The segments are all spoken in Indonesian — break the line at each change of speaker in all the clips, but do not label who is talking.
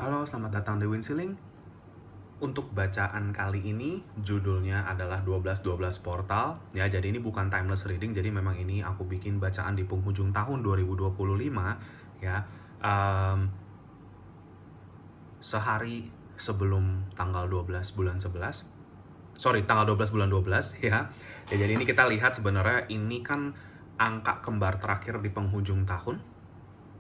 Halo, selamat datang di Winsiling. Untuk bacaan kali ini, judulnya adalah 12-12 Portal. Ya, jadi ini bukan timeless reading, jadi memang ini aku bikin bacaan di penghujung tahun 2025. Ya, sehari sebelum tanggal 12 bulan 11. Tanggal 12 bulan 12 ya. Ya, jadi ini kita lihat sebenarnya ini kan angka kembar terakhir di penghujung tahun.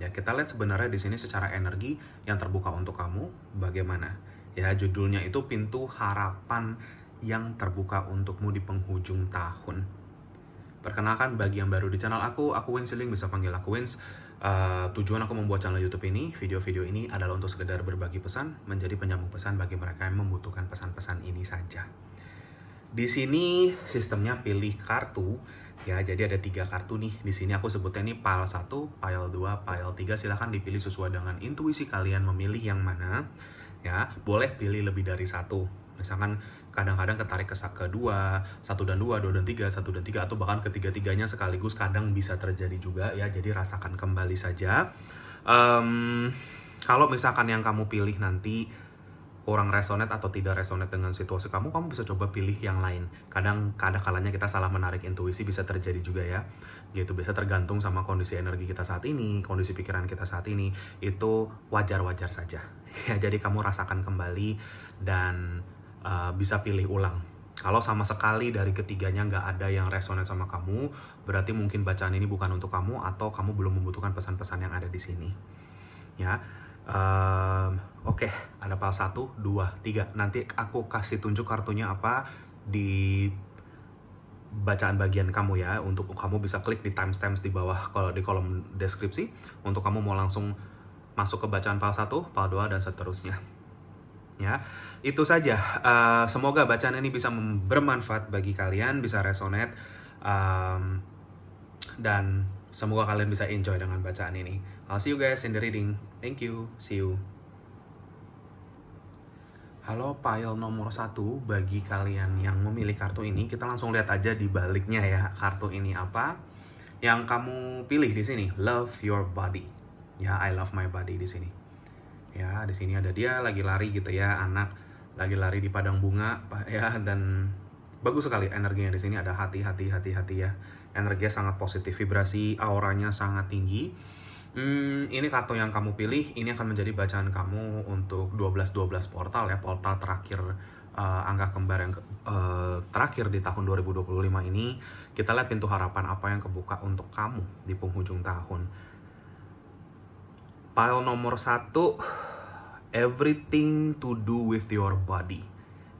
Ya, kita lihat sebenarnya di sini secara energi yang terbuka untuk kamu bagaimana. Ya, judulnya itu Pintu Harapan yang Terbuka Untukmu di Penghujung Tahun. Perkenalkan bagi yang baru di channel aku Winsiling, bisa panggil aku Wins. Tujuan aku membuat channel YouTube ini, video-video ini adalah untuk sekedar berbagi pesan, menjadi penyambung pesan bagi mereka yang membutuhkan pesan-pesan ini saja. Di sini sistemnya pilih kartu. Ya, jadi ada 3 kartu nih. Di sini aku sebutnya ini pile 1, pile 2, pile 3. Silahkan dipilih sesuai dengan intuisi kalian memilih yang mana. Ya, boleh pilih lebih dari 1. Misalkan kadang-kadang ketarik ke 2, 1 dan 2, 2 dan 3, 1 dan 3, atau bahkan ketiga-tiganya sekaligus kadang bisa terjadi juga ya. Jadi rasakan kembali saja. Kalau misalkan yang kamu pilih nanti kurang resonate atau tidak resonate dengan situasi kamu bisa coba pilih yang lain. Kadang-kalanya kita salah menarik intuisi, bisa terjadi juga ya. Gitu, bisa tergantung sama kondisi energi kita saat ini, kondisi pikiran kita saat ini. Itu wajar-wajar saja. Ya, jadi kamu rasakan kembali dan bisa pilih ulang. Kalau sama sekali dari ketiganya nggak ada yang resonate sama kamu, berarti mungkin bacaan ini bukan untuk kamu atau kamu belum membutuhkan pesan-pesan yang ada di sini. Ya. Oke, ada pile 1, 2, 3. Nanti aku kasih tunjuk kartunya apa di bacaan bagian kamu ya. Untuk kamu bisa klik di timestamps di bawah kalau di kolom deskripsi. Untuk kamu mau langsung masuk ke bacaan pile 1, pile 2, dan seterusnya. Ya, itu saja. Semoga bacaan ini bisa bermanfaat bagi kalian, bisa resonate, dan semoga kalian bisa enjoy dengan bacaan ini. I'll see you guys in the reading. Thank you. See you. Halo, pile nomor 1 bagi kalian yang memilih kartu ini. Kita langsung lihat aja di baliknya ya, kartu ini apa. Yang kamu pilih di sini, love your body. Ya, I love my body di sini. Ya, di sini ada dia lagi lari gitu ya, anak lagi lari di padang bunga ya, dan bagus sekali energinya di sini. Ada hati ya. Energinya sangat positif, vibrasi auranya sangat tinggi. Ini kartu yang kamu pilih, ini akan menjadi bacaan kamu untuk 12-12 portal ya, portal terakhir, angka kembar yang terakhir di tahun 2025 ini. Kita lihat pintu harapan apa yang kebuka untuk kamu di penghujung tahun. Pile nomor 1, everything to do with your body.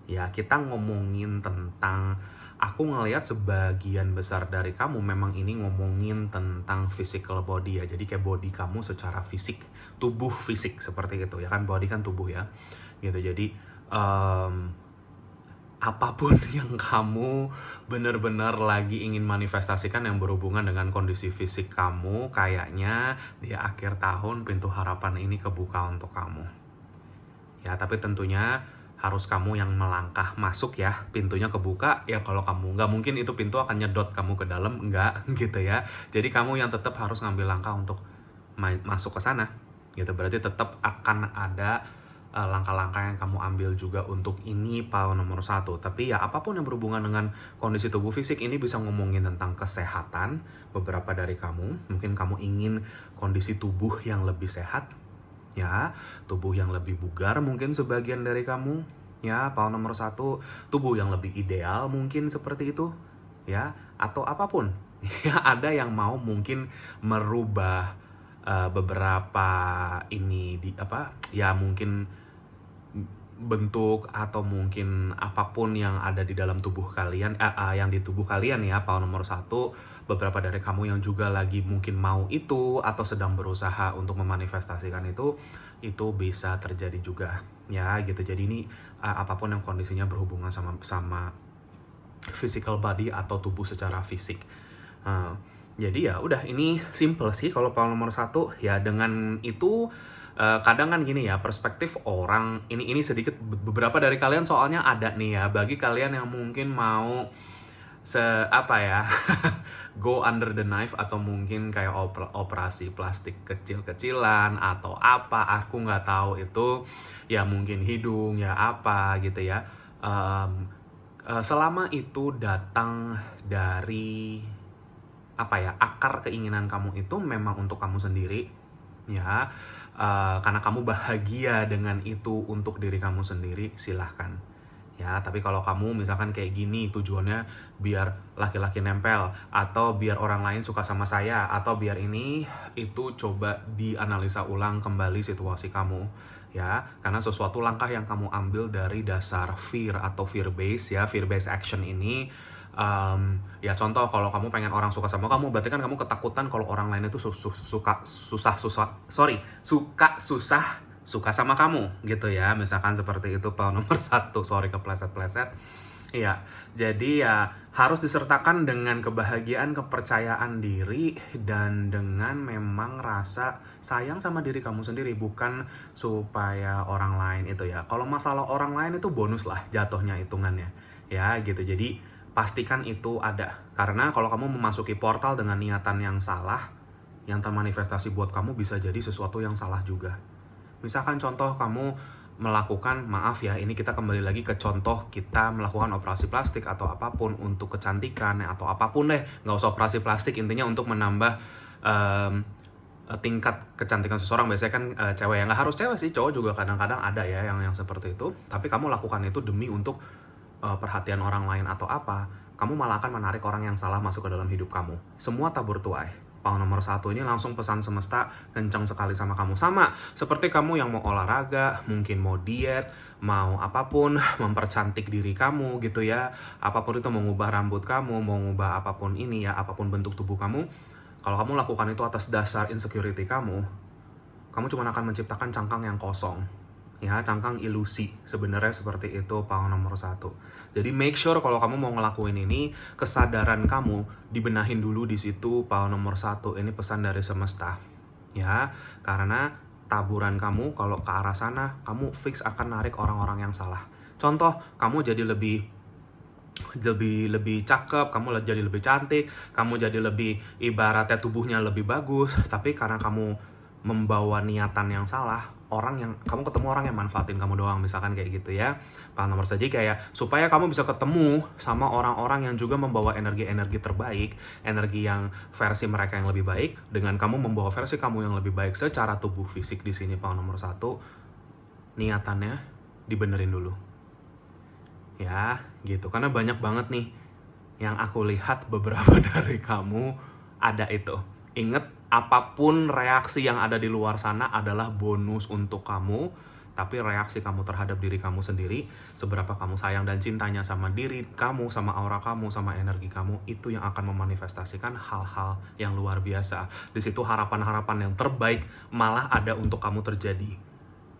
Ya, kita ngomongin tentang, aku ngelihat sebagian besar dari kamu memang ini ngomongin tentang physical body ya. Jadi kayak body kamu secara fisik, tubuh fisik seperti itu ya kan, body kan tubuh ya. Gitu. Jadi apapun yang kamu benar-benar lagi ingin manifestasikan yang berhubungan dengan kondisi fisik kamu, kayaknya di akhir tahun pintu harapan ini kebuka untuk kamu. Ya, tapi tentunya harus kamu yang melangkah masuk ya, pintunya kebuka ya. Kalau kamu nggak, mungkin itu pintu akan nyedot kamu ke dalam, nggak gitu ya. Jadi kamu yang tetap harus ngambil langkah untuk masuk ke sana gitu. Berarti tetap akan ada langkah-langkah yang kamu ambil juga untuk ini pile nomor 1. Tapi ya, apapun yang berhubungan dengan kondisi tubuh fisik ini bisa ngomongin tentang kesehatan. Beberapa dari kamu mungkin kamu ingin kondisi tubuh yang lebih sehat ya, tubuh yang lebih bugar mungkin sebagian dari kamu ya. Pile nomor 1, tubuh yang lebih ideal mungkin seperti itu ya, atau apapun ya. Ada yang mau mungkin merubah beberapa ini di apa ya, mungkin bentuk atau mungkin apapun yang ada di dalam tubuh kalian, yang di tubuh kalian ya. Pile nomor 1, beberapa dari kamu yang juga lagi mungkin mau itu atau sedang berusaha untuk memanifestasikan itu bisa terjadi juga ya gitu. Jadi ini apapun yang kondisinya berhubungan sama physical body atau tubuh secara fisik. Jadi ya udah, ini simple sih kalau pile nomor 1 ya. Dengan itu kadang kan gini ya, perspektif orang ini sedikit, beberapa dari kalian soalnya ada nih ya, bagi kalian yang mungkin mau apa ya, go under the knife, atau mungkin kayak operasi plastik kecil-kecilan atau apa, aku nggak tahu itu, ya mungkin hidung ya apa gitu ya. Selama itu datang dari apa ya, akar keinginan kamu itu memang untuk kamu sendiri ya, karena kamu bahagia dengan itu untuk diri kamu sendiri, silahkan ya. Tapi kalau kamu misalkan kayak gini tujuannya biar laki-laki nempel, atau biar orang lain suka sama saya, atau biar ini, itu coba dianalisa ulang kembali situasi kamu ya, karena sesuatu langkah yang kamu ambil dari dasar fear atau fear base ya, fear base action ini. Ya contoh, kalau kamu pengen orang suka sama kamu, berarti kan kamu ketakutan kalau orang lain itu suka sama kamu gitu ya, misalkan seperti itu. Poin nomor 1, sorry kepleset-pleset. Iya, jadi ya harus disertakan dengan kebahagiaan, kepercayaan diri, dan dengan memang rasa sayang sama diri kamu sendiri, bukan supaya orang lain itu ya. Kalau masalah orang lain itu bonus lah jatuhnya hitungannya ya gitu. Jadi pastikan itu ada, karena kalau kamu memasuki portal dengan niatan yang salah, yang termanifestasi buat kamu bisa jadi sesuatu yang salah juga. Misalkan contoh kamu melakukan, maaf ya, ini kita kembali lagi ke contoh kita melakukan operasi plastik atau apapun untuk kecantikan atau apapun deh, nggak usah operasi plastik, intinya untuk menambah tingkat kecantikan seseorang. Biasanya kan cewek, yang nggak harus cewek sih, cowok juga kadang-kadang ada ya yang seperti itu. Tapi kamu lakukan itu demi untuk perhatian orang lain atau apa, kamu malah akan menarik orang yang salah masuk ke dalam hidup kamu. Semua tabur tuai. Poin nomor 1 ini langsung pesan semesta kencang sekali sama kamu. Sama seperti kamu yang mau olahraga, mungkin mau diet, mau apapun, mempercantik diri kamu gitu ya. Apapun itu, mau ngubah rambut kamu, mau ngubah apapun ini ya, apapun bentuk tubuh kamu. Kalau kamu lakukan itu atas dasar insecurity kamu cuma akan menciptakan cangkang yang kosong. Ya, cangkang ilusi, sebenarnya seperti itu poin nomor 1. Jadi make sure kalau kamu mau ngelakuin ini, kesadaran kamu dibenahin dulu di situ, poin nomor 1. Ini pesan dari semesta ya, karena taburan kamu kalau ke arah sana, kamu fix akan narik orang-orang yang salah. Contoh, kamu jadi lebih cakep, kamu jadi lebih cantik, kamu jadi lebih, ibaratnya tubuhnya lebih bagus, tapi karena kamu membawa niatan yang salah, kamu ketemu orang yang manfaatin kamu doang, misalkan kayak gitu ya. Poin nomor saja kayak supaya kamu bisa ketemu sama orang-orang yang juga membawa energi-energi terbaik, energi yang versi mereka yang lebih baik, dengan kamu membawa versi kamu yang lebih baik secara tubuh fisik. Di sini poin nomor 1, niatannya dibenerin dulu. Ya, gitu. Karena banyak banget nih yang aku lihat beberapa dari kamu ada itu. Ingat, apapun reaksi yang ada di luar sana adalah bonus untuk kamu, tapi reaksi kamu terhadap diri kamu sendiri, seberapa kamu sayang dan cintanya sama diri kamu, sama aura kamu, sama energi kamu, itu yang akan memanifestasikan hal-hal yang luar biasa. Di situ harapan-harapan yang terbaik malah ada untuk kamu terjadi.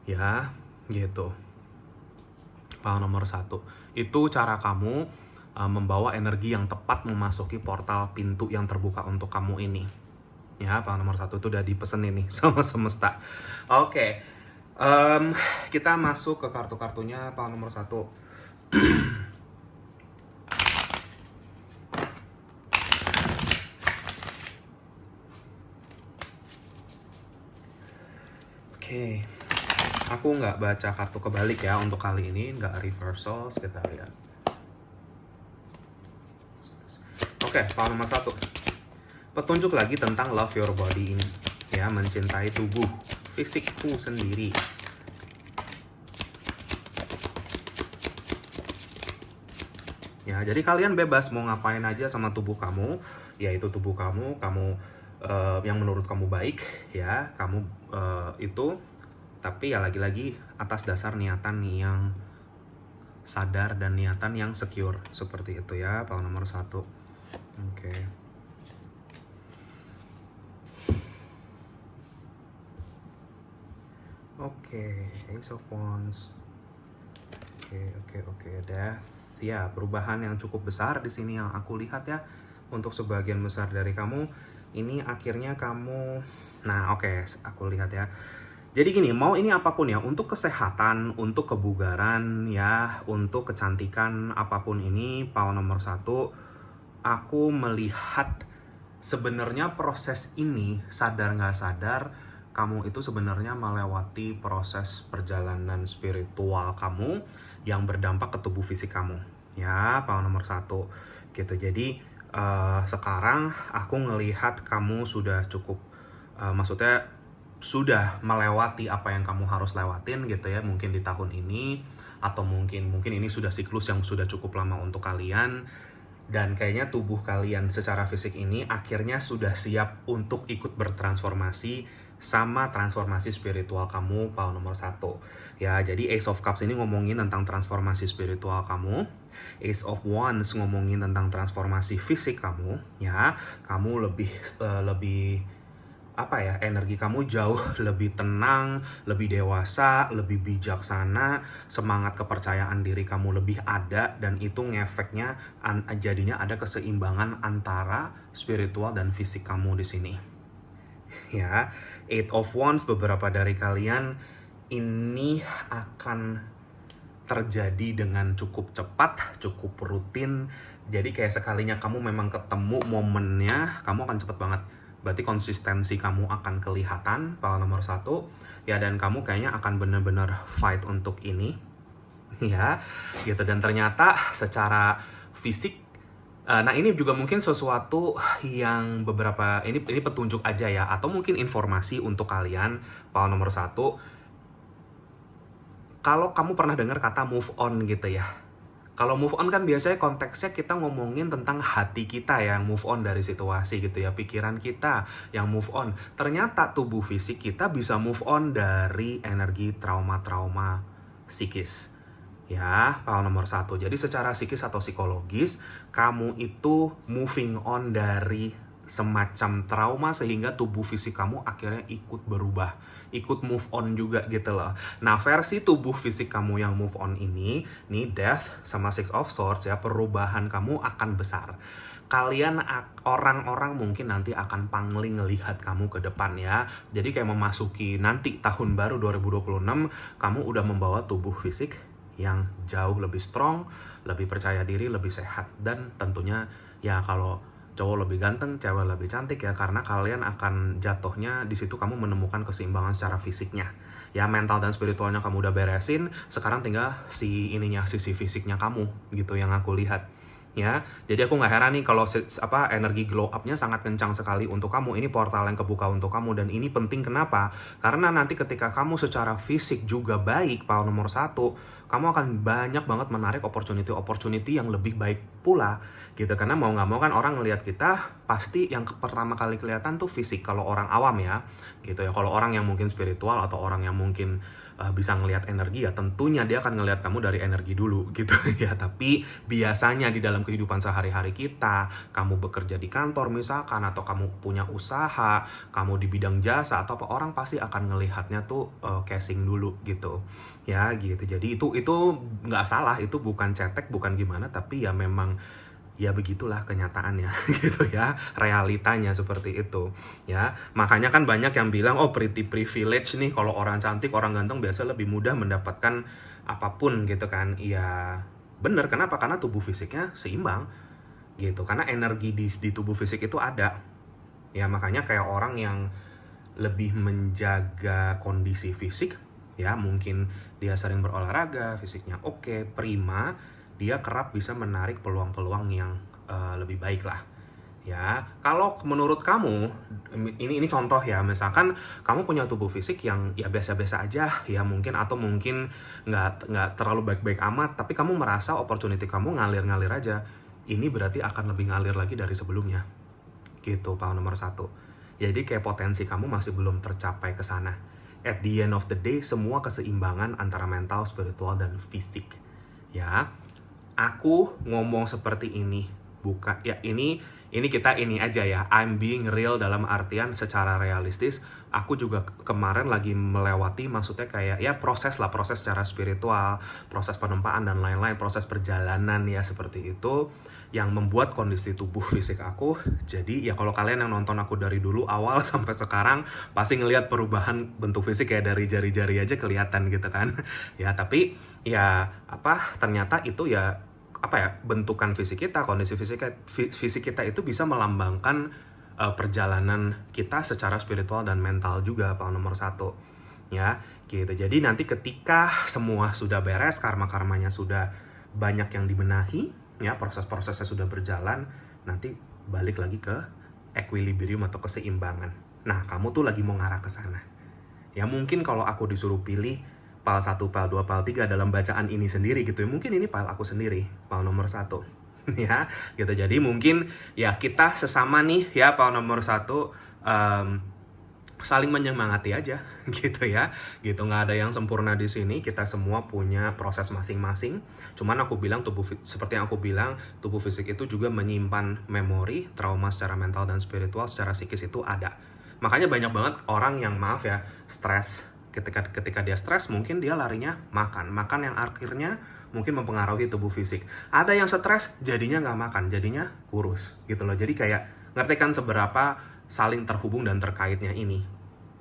Ya, gitu. Poin nomor 1. Itu cara kamu membawa energi yang tepat memasuki portal pintu yang terbuka untuk kamu ini. Ya, poin nomor 1 itu udah dipesenin nih sama semesta. Oke. Kita masuk ke kartu-kartunya. Poin nomor 1. Oke. Aku nggak baca kartu kebalik ya untuk kali ini, nggak reversals, kita lihat. Oke, poin nomor 1. Petunjuk lagi tentang love your body ini ya, mencintai tubuh fisikku sendiri. Ya, jadi kalian bebas mau ngapain aja sama tubuh kamu, yaitu tubuh kamu yang menurut kamu baik ya, kamu itu. Tapi ya lagi-lagi atas dasar niatan yang sadar dan niatan yang secure, seperti itu ya, poin nomor 1. Oke. Oke, Ace of Wands. Oke, Death. Ya, perubahan yang cukup besar di sini yang aku lihat ya, untuk sebagian besar dari kamu. Ini akhirnya kamu, nah oke, aku lihat ya. Jadi gini, mau ini apapun ya, untuk kesehatan, untuk kebugaran ya, untuk kecantikan, apapun ini, poin nomor 1, aku melihat sebenarnya proses ini, sadar nggak sadar, kamu itu sebenarnya melewati proses perjalanan spiritual kamu yang berdampak ke tubuh fisik kamu. Ya, power nomor 1 gitu. Jadi sekarang aku ngelihat kamu sudah cukup, maksudnya sudah melewati apa yang kamu harus lewatin gitu ya, mungkin di tahun ini, atau mungkin ini sudah siklus yang sudah cukup lama untuk kalian. Dan kayaknya tubuh kalian secara fisik ini akhirnya sudah siap untuk ikut bertransformasi sama transformasi spiritual kamu, power nomor 1. Ya, jadi Ace of Cups ini ngomongin tentang transformasi spiritual kamu. Ace of Wands ngomongin tentang transformasi fisik kamu, ya. Kamu lebih energi kamu jauh lebih tenang, lebih dewasa, lebih bijaksana, semangat kepercayaan diri kamu lebih ada, dan itu ngefeknya jadinya ada keseimbangan antara spiritual dan fisik kamu di sini. Ya, Eight of Wands, beberapa dari kalian ini akan terjadi dengan cukup cepat, cukup rutin. Jadi kayak sekalinya kamu memang ketemu momennya, kamu akan cepet banget. Berarti konsistensi kamu akan kelihatan, power nomor 1. Ya, dan kamu kayaknya akan bener-bener fight untuk ini. Ya, gitu. Dan ternyata secara fisik, nah ini juga mungkin sesuatu yang beberapa, ini petunjuk aja ya, atau mungkin informasi untuk kalian, power nomor 1. Kalau kamu pernah dengar kata move on gitu ya. Kalau move on kan biasanya konteksnya kita ngomongin tentang hati kita yang move on dari situasi gitu ya, pikiran kita yang move on. Ternyata tubuh fisik kita bisa move on dari energi trauma-trauma psikis. Ya, power nomor 1. Jadi secara psikis atau psikologis, kamu itu moving on dari semacam trauma sehingga tubuh fisik kamu akhirnya ikut berubah, ikut move on juga gitu loh. Nah, versi tubuh fisik kamu yang move on ini, nih Death sama Six of Swords ya, perubahan kamu akan besar. Kalian orang-orang mungkin nanti akan pangling ngelihat kamu ke depan ya. Jadi kayak memasuki nanti tahun baru 2026, kamu udah membawa tubuh fisik yang jauh lebih strong, lebih percaya diri, lebih sehat, dan tentunya ya kalau cowok lebih ganteng, cewek lebih cantik ya, karena kalian akan jatuhnya di situ kamu menemukan keseimbangan secara fisiknya. Ya, mental dan spiritualnya kamu udah beresin, sekarang tinggal sisi fisiknya kamu gitu yang aku lihat. Ya, jadi aku nggak heran nih kalau energi glow up-nya sangat kencang sekali untuk kamu. Ini portal yang kebuka untuk kamu, dan ini penting kenapa? Karena nanti ketika kamu secara fisik juga baik, power nomor 1, kamu akan banyak banget menarik opportunity yang lebih baik pula gitu. Karena mau nggak mau kan orang ngelihat kita pasti yang pertama kali kelihatan tuh fisik kalau orang awam ya gitu ya. Kalau orang yang mungkin spiritual atau orang yang mungkin bisa ngelihat energi ya, tentunya dia akan ngelihat kamu dari energi dulu gitu ya. Tapi biasanya di dalam kehidupan sehari-hari kita, kamu bekerja di kantor misalkan, atau kamu punya usaha, kamu di bidang jasa atau apa, orang pasti akan ngelihatnya tuh casing dulu gitu ya gitu. Jadi itu nggak salah, itu bukan cetek, bukan gimana, tapi ya memang ya begitulah kenyataannya gitu ya, realitanya seperti itu ya. Makanya kan banyak yang bilang, oh pretty privilege nih, kalau orang cantik, orang ganteng biasa lebih mudah mendapatkan apapun gitu kan. Iya bener, kenapa? Karena tubuh fisiknya seimbang gitu, karena energi di tubuh fisik itu ada ya. Makanya kayak orang yang lebih menjaga kondisi fisik ya, mungkin dia sering berolahraga, fisiknya oke, prima, dia kerap bisa menarik peluang-peluang yang lebih baik lah ya. Kalau menurut kamu, ini contoh ya, misalkan kamu punya tubuh fisik yang ya biasa-biasa aja ya mungkin, atau mungkin nggak terlalu baik-baik amat, tapi kamu merasa opportunity kamu ngalir-ngalir aja, ini berarti akan lebih ngalir lagi dari sebelumnya gitu, power nomor 1. Jadi kayak potensi kamu masih belum tercapai ke sana. At the end of the day, semua keseimbangan antara mental, spiritual, dan fisik ya. Aku ngomong seperti ini bukan ya, ini kita ini aja ya, I'm being real dalam artian secara realistis. Aku juga kemarin lagi melewati, maksudnya kayak ya proses secara spiritual, proses penempaan dan lain-lain, proses perjalanan ya seperti itu, yang membuat kondisi tubuh fisik aku. Jadi ya kalau kalian yang nonton aku dari dulu awal sampai sekarang pasti ngelihat perubahan bentuk fisik kayak dari jari-jari aja kelihatan gitu kan ya. Tapi ya ternyata itu ya bentukan fisik kita, kondisi fisik kita itu bisa melambangkan perjalanan kita secara spiritual dan mental juga, poin nomor 1. Ya, gitu. Jadi nanti ketika semua sudah beres, karma-karmanya sudah banyak yang dibenahi, ya, proses-prosesnya sudah berjalan, nanti balik lagi ke equilibrium atau keseimbangan. Nah, kamu tuh lagi mau ngarah ke sana. Ya mungkin kalau aku disuruh pilih PAL 1, PAL 2, PAL 3 dalam bacaan ini sendiri gitu ya, mungkin ini PAL aku sendiri, PAL nomor 1. Ya, gitu. Jadi mungkin ya kita sesama nih ya PAL nomor 1 saling menyemangati aja gitu ya. Gitu, nggak ada yang sempurna di sini, kita semua punya proses masing-masing. Cuman aku bilang seperti yang aku bilang, tubuh fisik itu juga menyimpan memori, trauma secara mental dan spiritual, secara psikis itu ada. Makanya banyak banget orang yang stres. Ketika dia stres, mungkin dia larinya makan yang akhirnya mungkin mempengaruhi tubuh fisik. Ada yang stres jadinya nggak makan, jadinya kurus gitu loh. Jadi kayak ngerti kan seberapa saling terhubung dan terkaitnya ini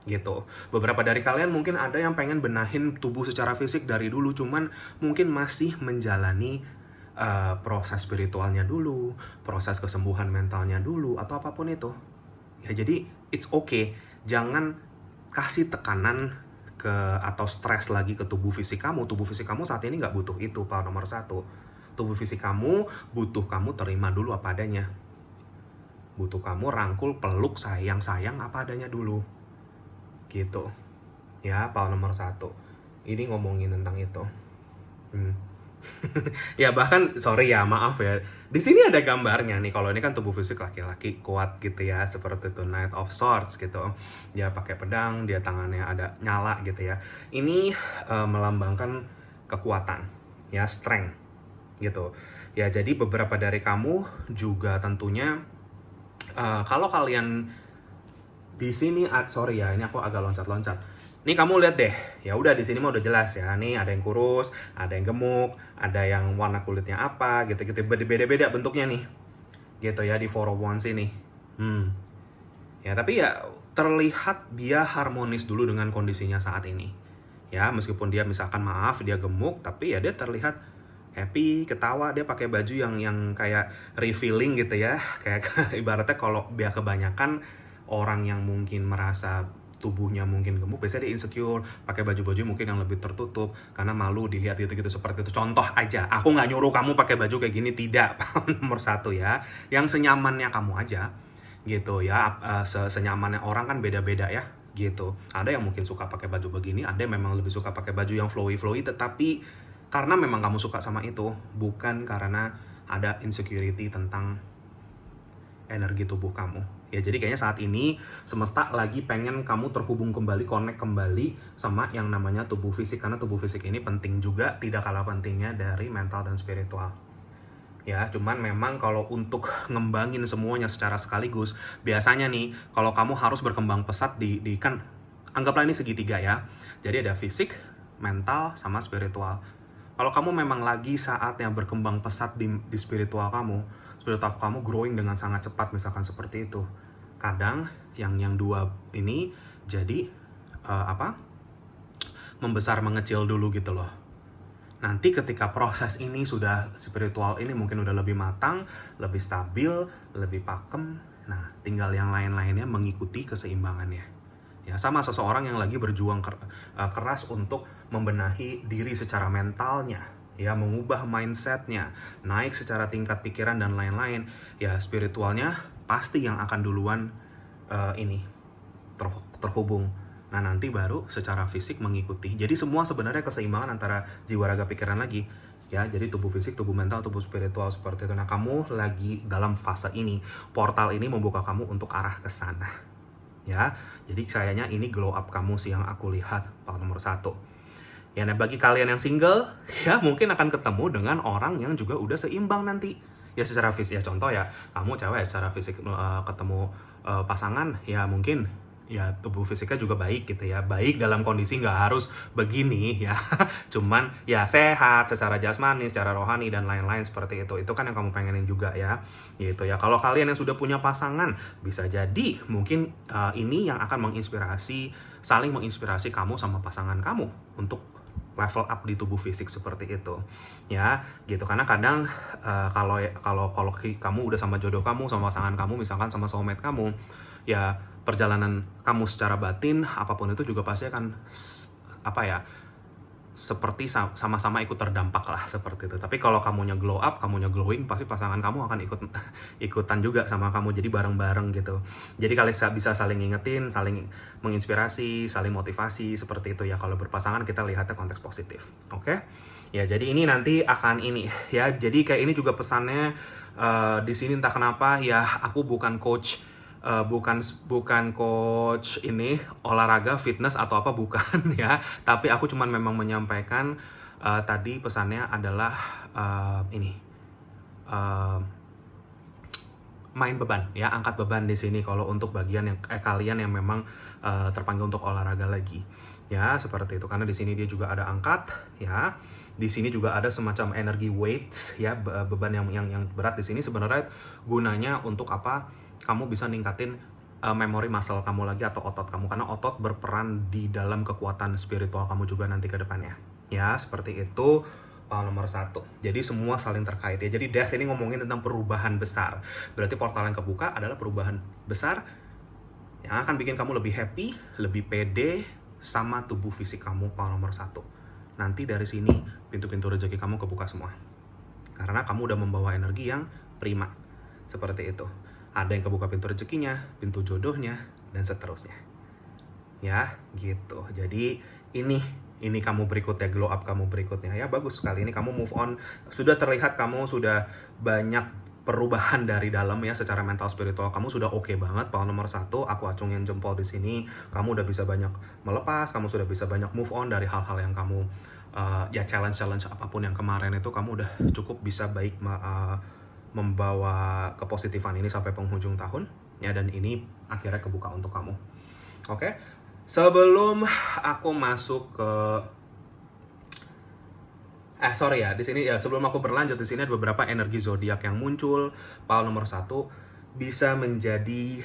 gitu. Beberapa dari kalian mungkin ada yang pengen benahin tubuh secara fisik dari dulu, cuman mungkin masih menjalani proses spiritualnya dulu, proses kesembuhan mentalnya dulu, atau apapun itu. Ya jadi it's okay, jangan kasih tekanan atau stres lagi ke tubuh fisik kamu. Tubuh fisik kamu saat ini nggak butuh itu, PAL nomor 1. Tubuh fisik kamu butuh kamu terima dulu apa adanya. Butuh kamu rangkul, peluk, sayang apa adanya dulu. Gitu. Ya, PAL nomor 1. Ini ngomongin tentang itu. Ya bahkan sorry ya, maaf ya. Di sini ada gambarnya nih. Kalau ini kan tubuh fisik laki-laki kuat gitu ya, seperti itu Knight of Swords gitu. Dia pakai pedang, dia tangannya ada nyala gitu ya. Ini melambangkan kekuatan, ya, strength gitu. Ya jadi beberapa dari kamu juga tentunya kalau kalian di sini sorry ya, ini aku agak loncat-loncat. Nih kamu lihat deh, ya udah di sini mah udah jelas ya. Nih ada yang kurus, ada yang gemuk, ada yang warna kulitnya apa, gitu-gitu, beda-beda bentuknya nih. Gitu ya di 4 of Wands ini. Ya tapi ya terlihat dia harmonis dulu dengan kondisinya saat ini. Ya meskipun dia misalkan dia gemuk, tapi ya dia terlihat happy, ketawa, dia pakai baju yang kayak revealing gitu ya. Kayak ibaratnya kalau dia kebanyakan orang yang mungkin merasa tubuhnya mungkin gemuk, biasanya dia insecure, pakai baju-baju mungkin yang lebih tertutup karena malu dilihat gitu-gitu seperti itu. Contoh aja, aku nggak nyuruh kamu pakai baju kayak gini, tidak. Nomor 1 ya, yang senyamannya kamu aja gitu ya. Senyamannya orang kan beda-beda ya gitu. Ada yang mungkin suka pakai baju begini, ada yang memang lebih suka pakai baju yang flowy, tetapi karena memang kamu suka sama itu, bukan karena ada insecurity tentang energi tubuh kamu. Ya jadi kayaknya saat ini semesta lagi pengen kamu terhubung kembali, connect kembali sama yang namanya tubuh fisik, karena tubuh fisik ini penting juga, tidak kalah pentingnya dari mental dan spiritual. Ya, cuman memang kalau untuk ngembangin semuanya secara sekaligus, biasanya nih kalau kamu harus berkembang pesat di kan anggaplah ini segitiga ya. Jadi ada fisik, mental, sama spiritual. Kalau kamu memang lagi saatnya berkembang pesat di spiritual kamu growing dengan sangat cepat, misalkan seperti itu. Kadang yang dua ini jadi membesar mengecil dulu gitu loh. Nanti ketika proses ini sudah spiritual ini mungkin udah lebih matang, lebih stabil, lebih pakem, nah tinggal yang lain-lainnya mengikuti keseimbangannya. Ya sama seseorang yang lagi berjuang keras untuk membenahi diri secara mentalnya, ya mengubah mindsetnya, naik secara tingkat pikiran dan lain-lain, ya spiritualnya pasti yang akan duluan terhubung. Nah nanti baru secara fisik mengikuti. Jadi semua sebenarnya keseimbangan antara jiwa, raga, pikiran lagi. Ya jadi tubuh fisik, tubuh mental, tubuh spiritual seperti itu. Nah kamu lagi dalam fase ini. Portal ini membuka kamu untuk arah ke sana. Ya jadi kayaknya ini glow up kamu sih yang aku lihat, PAL nomor 1. Ya nah bagi kalian yang single, ya mungkin akan ketemu dengan orang yang juga udah seimbang nanti. Ya secara fisik, ya contoh ya kamu cewek secara fisik ketemu pasangan, ya mungkin ya tubuh fisiknya juga baik gitu ya, baik dalam kondisi nggak harus begini ya, cuman ya sehat secara jasmani, secara rohani dan lain-lain seperti itu kan yang kamu pengenin juga ya, gitu ya. Kalau kalian yang sudah punya pasangan, bisa jadi mungkin ini yang akan saling menginspirasi kamu sama pasangan kamu untuk level up di tubuh fisik seperti itu, ya gitu. Karena kadang kalau kamu udah sama jodoh kamu, sama pasangan kamu, misalkan sama soulmate kamu, ya perjalanan kamu secara batin apapun itu juga pasti akan seperti sama-sama ikut terdampak lah seperti itu. Tapi kalau kamunya glow up, kamunya glowing, pasti pasangan kamu akan ikutan juga sama kamu, jadi bareng-bareng gitu. Jadi kalian bisa saling ngingetin, saling menginspirasi, saling motivasi seperti itu ya. Kalau berpasangan kita lihatnya konteks positif, oke? Ya jadi ini nanti akan ini ya. Jadi kayak ini juga pesannya di sini entah kenapa ya, aku bukan coach. Bukan coach ini olahraga, fitness atau apa, bukan ya. Tapi aku cuman memang menyampaikan tadi pesannya adalah main beban ya, angkat beban di sini kalau untuk bagian yang kalian yang memang terpanggil untuk olahraga lagi ya, seperti itu. Karena di sini dia juga ada angkat ya. Di sini juga ada semacam energy weights ya, beban yang berat. Di sini sebenarnya gunanya untuk apa? Kamu bisa ningkatin memori muscle kamu lagi atau otot kamu, karena otot berperan di dalam kekuatan spiritual kamu juga nanti ke depannya ya, seperti itu. Nomor 1, jadi semua saling terkait ya. Jadi Death ini ngomongin tentang perubahan besar, berarti portal yang kebuka adalah perubahan besar yang akan bikin kamu lebih happy, lebih pede sama tubuh fisik kamu. Nomor 1, nanti dari sini pintu-pintu rezeki kamu kebuka semua, karena kamu udah membawa energi yang prima seperti itu. Ada yang kebuka pintu rezekinya, pintu jodohnya, dan seterusnya. Ya, gitu. Jadi ini kamu berikutnya, glow up kamu berikutnya. Ya, bagus sekali. Ini kamu move on. Sudah terlihat kamu sudah banyak perubahan dari dalam ya, secara mental spiritual kamu sudah oke banget. Nomor 1, aku acungin jempol di sini. Kamu udah bisa banyak melepas, kamu sudah bisa banyak move on dari hal-hal yang kamu ya challenge apapun yang kemarin itu, kamu udah cukup bisa baik membawa kepositifan ini sampai penghujung tahun ya, dan ini akhirnya kebuka untuk kamu. Oke. Sebelum aku masuk ke di sini ya, sebelum aku berlanjut, di sini ada beberapa energi zodiak yang muncul. Nomor 1 bisa menjadi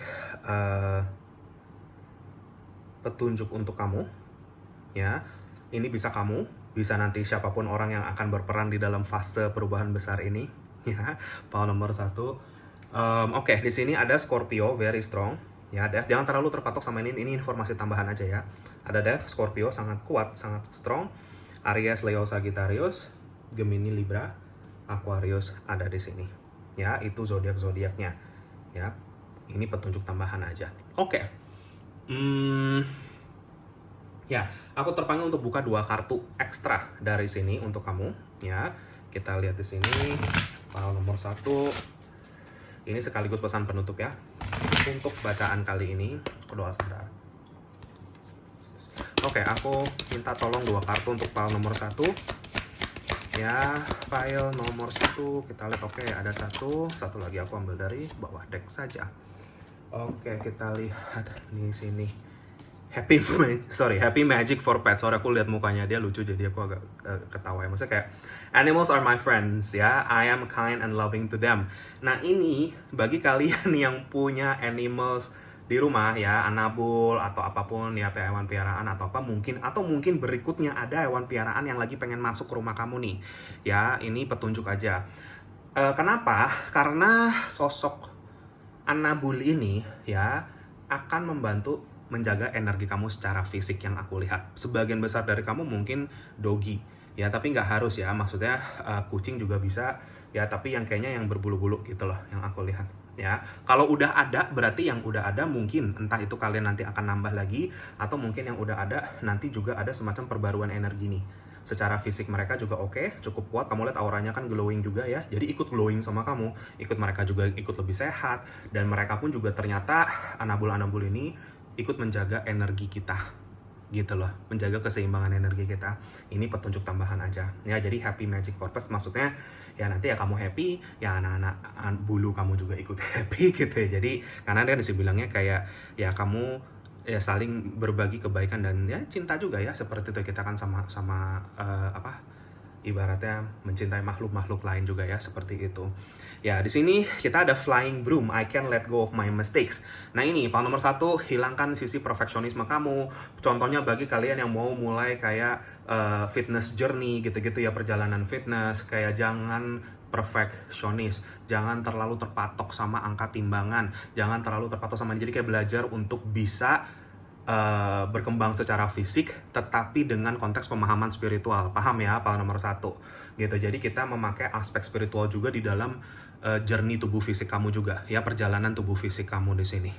petunjuk untuk kamu ya. Ini bisa kamu, bisa nanti siapapun orang yang akan berperan di dalam fase perubahan besar ini ya. Nomor 1. Oke, di sini ada Scorpio, very strong ya. Death, jangan terlalu terpatok sama ini informasi tambahan aja ya. Ada Death, Scorpio sangat kuat, sangat strong. Aries, Leo, Sagittarius, Gemini, Libra, Aquarius ada di sini ya. Itu zodiak-zodiaknya ya. Ini petunjuk tambahan aja. Oke. Ya, aku terpanggil untuk buka 2 kartu ekstra dari sini untuk kamu ya. Kita lihat di sini nomor 1. Ini sekaligus pesan penutup ya untuk bacaan kali ini. Aku doa sebentar. Oke, aku minta tolong 2 kartu untuk file nomor 1 ya. File nomor 1 kita lihat. Oke, ada satu lagi aku ambil dari bawah deck saja. Oke, kita lihat di sini. Happy Magic for Pets. Sorry, aku lihat mukanya dia lucu jadi aku agak ketawa ya. Maksudnya kayak animals are my friends ya. I am kind and loving to them. Nah, ini bagi kalian yang punya animals di rumah ya, anabul atau apapun ya, hewan piaraan atau apa, mungkin berikutnya ada hewan piaraan yang lagi pengen masuk ke rumah kamu nih. Ya, ini petunjuk aja. Kenapa? Karena sosok anabul ini ya akan membantu menjaga energi kamu secara fisik yang aku lihat. Sebagian besar dari kamu mungkin doggy ya, tapi nggak harus ya. Maksudnya kucing juga bisa ya, tapi yang kayaknya yang berbulu-bulu gitu loh yang aku lihat ya. Kalau udah ada, berarti yang udah ada mungkin entah itu kalian nanti akan nambah lagi, atau mungkin yang udah ada nanti juga ada semacam perbaruan energi nih. Secara fisik mereka juga oke, cukup kuat. Kamu lihat auranya kan glowing juga ya. Jadi ikut glowing sama kamu, mereka juga ikut lebih sehat, dan mereka pun juga ternyata anabul-anabul ini ikut menjaga energi kita gitu loh, menjaga keseimbangan energi kita. Ini petunjuk tambahan aja ya. Jadi Happy Magic for Pets maksudnya ya nanti ya kamu happy, ya anak-anak bulu kamu juga ikut happy gitu ya. Jadi karena dia bilangnya kayak ya kamu ya saling berbagi kebaikan dan ya cinta juga ya, seperti itu. Kita kan sama ibaratnya mencintai makhluk-makhluk lain juga ya, seperti itu. Ya, di sini kita ada flying broom, I can let go of my mistakes. Nah ini, power nomor 1, hilangkan sisi perfeksionisme kamu. Contohnya bagi kalian yang mau mulai kayak fitness journey gitu-gitu ya, perjalanan fitness, kayak jangan perfeksionis, jangan terlalu terpatok sama angka timbangan, jangan terlalu terpatok sama, jadi kayak belajar untuk bisa berkembang secara fisik, tetapi dengan konteks pemahaman spiritual. Paham ya, power nomor 1 gitu. Jadi kita memakai aspek spiritual juga di dalam journey tubuh fisik kamu juga ya, perjalanan tubuh fisik kamu di sini.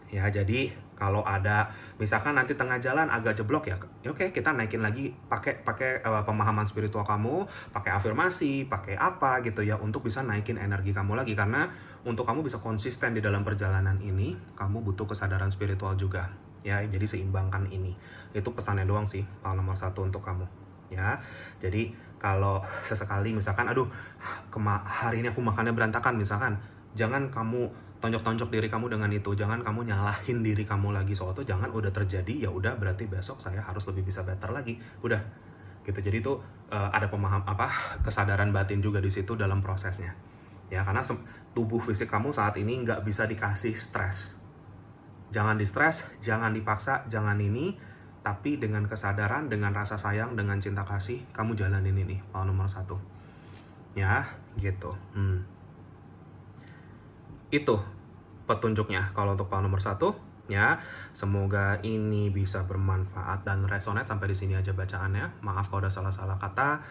Ya, jadi kalau ada misalkan nanti tengah jalan agak jeblok ya oke, kita naikin lagi pakai pemahaman spiritual kamu, pakai afirmasi, pakai apa gitu ya, untuk bisa naikin energi kamu lagi. Karena untuk kamu bisa konsisten di dalam perjalanan ini, kamu butuh kesadaran spiritual juga ya. Jadi seimbangkan ini. Itu pesannya doang sih, power nomor 1 untuk kamu ya. Jadi kalau sesekali misalkan aduh hari ini aku makannya berantakan misalkan, jangan kamu tonjok-tonjok diri kamu dengan itu, jangan kamu nyalahin diri kamu lagi soal itu. Jangan, udah terjadi ya udah, berarti besok saya harus lebih bisa better lagi, udah gitu. Jadi itu ada kesadaran batin juga di situ dalam prosesnya ya, karena tubuh fisik kamu saat ini nggak bisa dikasih stres. Jangan di stres, jangan dipaksa, jangan ini, tapi dengan kesadaran, dengan rasa sayang, dengan cinta kasih, kamu jalanin ini, power nomor 1 ya gitu. Itu petunjuknya kalau untuk power nomor 1 ya. Semoga ini bisa bermanfaat dan resonate. Sampai di sini aja bacaannya. Maaf kalau ada salah-salah kata.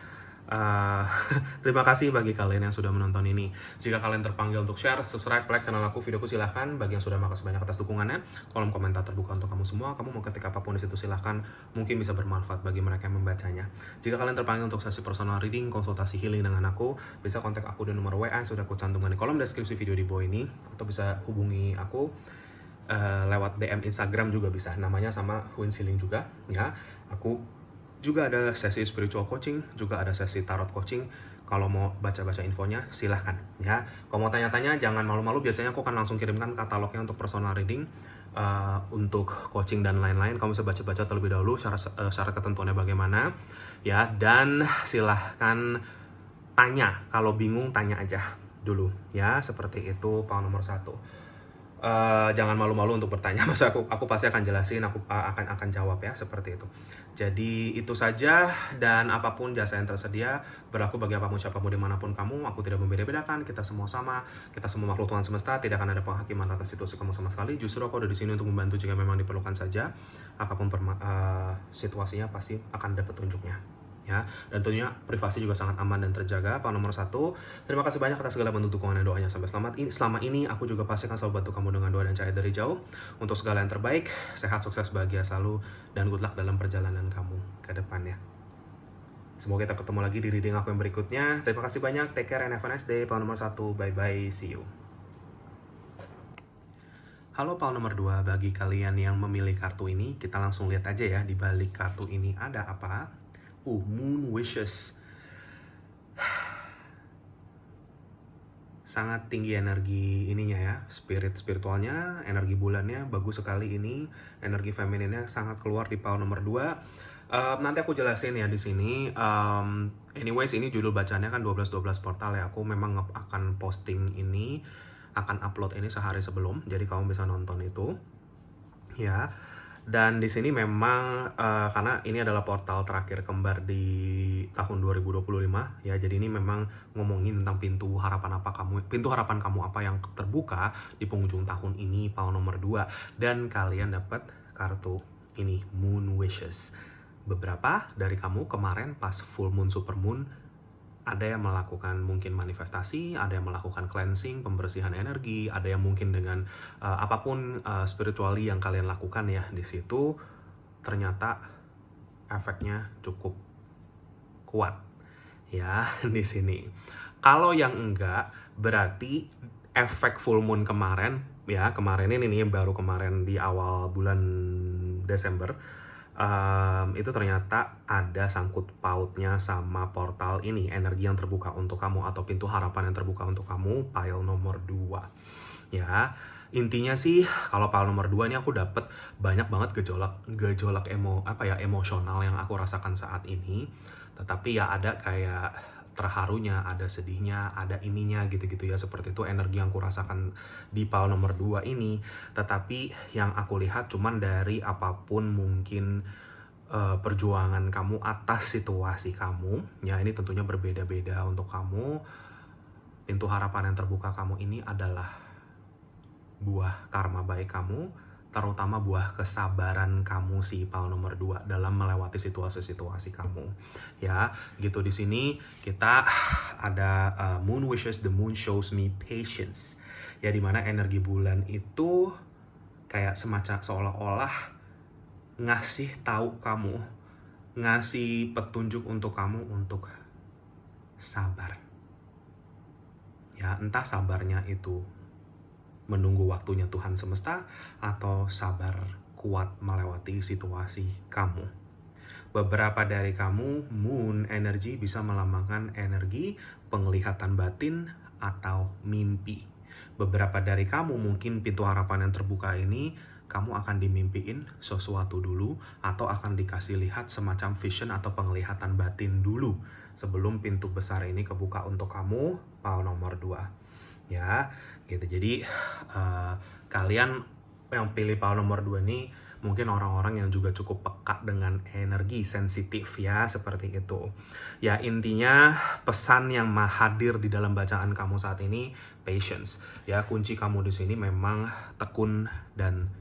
Terima kasih bagi kalian yang sudah menonton ini. Jika kalian terpanggil untuk share, subscribe, like channel aku, videoku, silahkan. Bagi yang sudah, makasih banyak atas dukungannya. Kolom komentar terbuka untuk kamu semua. Kamu mau ketik apapun di situ silahkan. Mungkin bisa bermanfaat bagi mereka yang membacanya. Jika kalian terpanggil untuk sesi personal reading, konsultasi healing dengan aku, bisa kontak aku di nomor WA yang sudah aku cantumkan di kolom deskripsi video di bawah ini, atau bisa hubungi aku lewat DM Instagram juga bisa. Namanya sama Huin Healing juga ya. Aku juga ada sesi spiritual coaching, juga ada sesi tarot coaching. Kalau mau baca-baca infonya, silahkan ya. Kalau mau tanya-tanya, jangan malu-malu. Biasanya aku akan langsung kirimkan katalognya untuk personal reading, untuk coaching dan lain-lain. Kamu bisa baca-baca terlebih dahulu syarat ketentuannya bagaimana ya. Dan silahkan tanya, kalau bingung tanya aja dulu ya. Seperti itu, power nomor 1. Jangan malu-malu untuk bertanya, masa aku pasti akan jelasin, aku akan jawab ya, seperti itu. Jadi itu saja, dan apapun jasa yang tersedia berlaku bagi apapun siapapun dimanapun kamu. Aku tidak membeda-bedakan, kita semua sama, kita semua makhluk Tuhan semesta, tidak akan ada penghakiman atas situasi kamu sama sekali. Justru aku ada di sini untuk membantu jika memang diperlukan saja. Apapun situasinya pasti akan ada petunjuknya ya. Dan tentunya privasi juga sangat aman dan terjaga, power nomor 1. Terima kasih banyak atas segala bentuk dukungan dan doanya sampai selama ini. Aku juga pasti akan selalu bantu kamu dengan doa dan cahaya dari jauh untuk segala yang terbaik. Sehat, sukses, bahagia selalu, dan good luck dalam perjalanan kamu ke depannya. Semoga kita ketemu lagi di reading aku yang berikutnya. Terima kasih banyak, take care and have a nice day. Power nomor 1, bye bye, see you. Halo power nomor 2, bagi kalian yang memilih kartu ini, kita langsung lihat aja ya di balik kartu ini ada apa. Moon Wishes. Sangat tinggi energi ininya ya, spiritualnya, energi bulannya bagus sekali ini, energi femininnya sangat keluar di power nomor 2. Nanti aku jelasin ya di sini. Anyways, ini judul bacanya kan 12-12 portal ya. Aku memang akan posting ini, akan upload ini sehari sebelum, jadi kamu bisa nonton itu ya. Dan di sini memang karena ini adalah portal terakhir kembar di tahun 2025 ya, jadi ini memang ngomongin tentang pintu harapan kamu apa yang terbuka di penghujung tahun ini, power nomor 2. Dan kalian dapat kartu ini, Moon Wishes. Beberapa dari kamu kemarin pas full moon, super moon, ada yang melakukan mungkin manifestasi, ada yang melakukan cleansing, pembersihan energi, ada yang mungkin dengan apapun spiritually yang kalian lakukan ya di situ, ternyata efeknya cukup kuat ya di sini. Kalau yang enggak, berarti efek full moon kemarin ya, kemarin ini nih, baru kemarin di awal bulan Desember, itu ternyata ada sangkut pautnya sama portal ini, energi yang terbuka untuk kamu atau pintu harapan yang terbuka untuk kamu, pile nomor 2 ya. Intinya sih kalau pile nomor 2 ini aku dapet banyak banget gejolak emosional yang aku rasakan saat ini. Tetapi ya ada kayak terharunya, ada sedihnya, ada ininya gitu-gitu ya. Seperti itu energi yang kurasakan di pile nomor 2 ini. Tetapi yang aku lihat cuman dari apapun mungkin perjuangan kamu atas situasi kamu, ya ini tentunya berbeda-beda untuk kamu. Pintu harapan yang terbuka kamu ini adalah buah karma baik kamu, terutama buah kesabaran kamu si pile nomor 2 dalam melewati situasi-situasi kamu. Ya, gitu di sini kita ada moon wishes, the moon shows me patience. Ya, dimana energi bulan itu kayak semacam seolah-olah ngasih tahu kamu, ngasih petunjuk untuk kamu untuk sabar. Ya, entah sabarnya itu menunggu waktunya Tuhan semesta atau sabar kuat melewati situasi kamu. Beberapa dari kamu, moon energy bisa melambangkan energi penglihatan batin atau mimpi. Beberapa dari kamu mungkin pintu harapan yang terbuka ini kamu akan dimimpiin sesuatu dulu atau akan dikasih lihat semacam vision atau penglihatan batin dulu sebelum pintu besar ini kebuka untuk kamu, pile nomor 2. Ya, gitu. Jadi kalian yang pilih pile nomor 2 ini mungkin orang-orang yang juga cukup peka dengan energi sensitif ya, seperti itu. Ya, intinya pesan yang hadir di dalam bacaan kamu saat ini patience. Ya, kunci kamu di sini memang tekun dan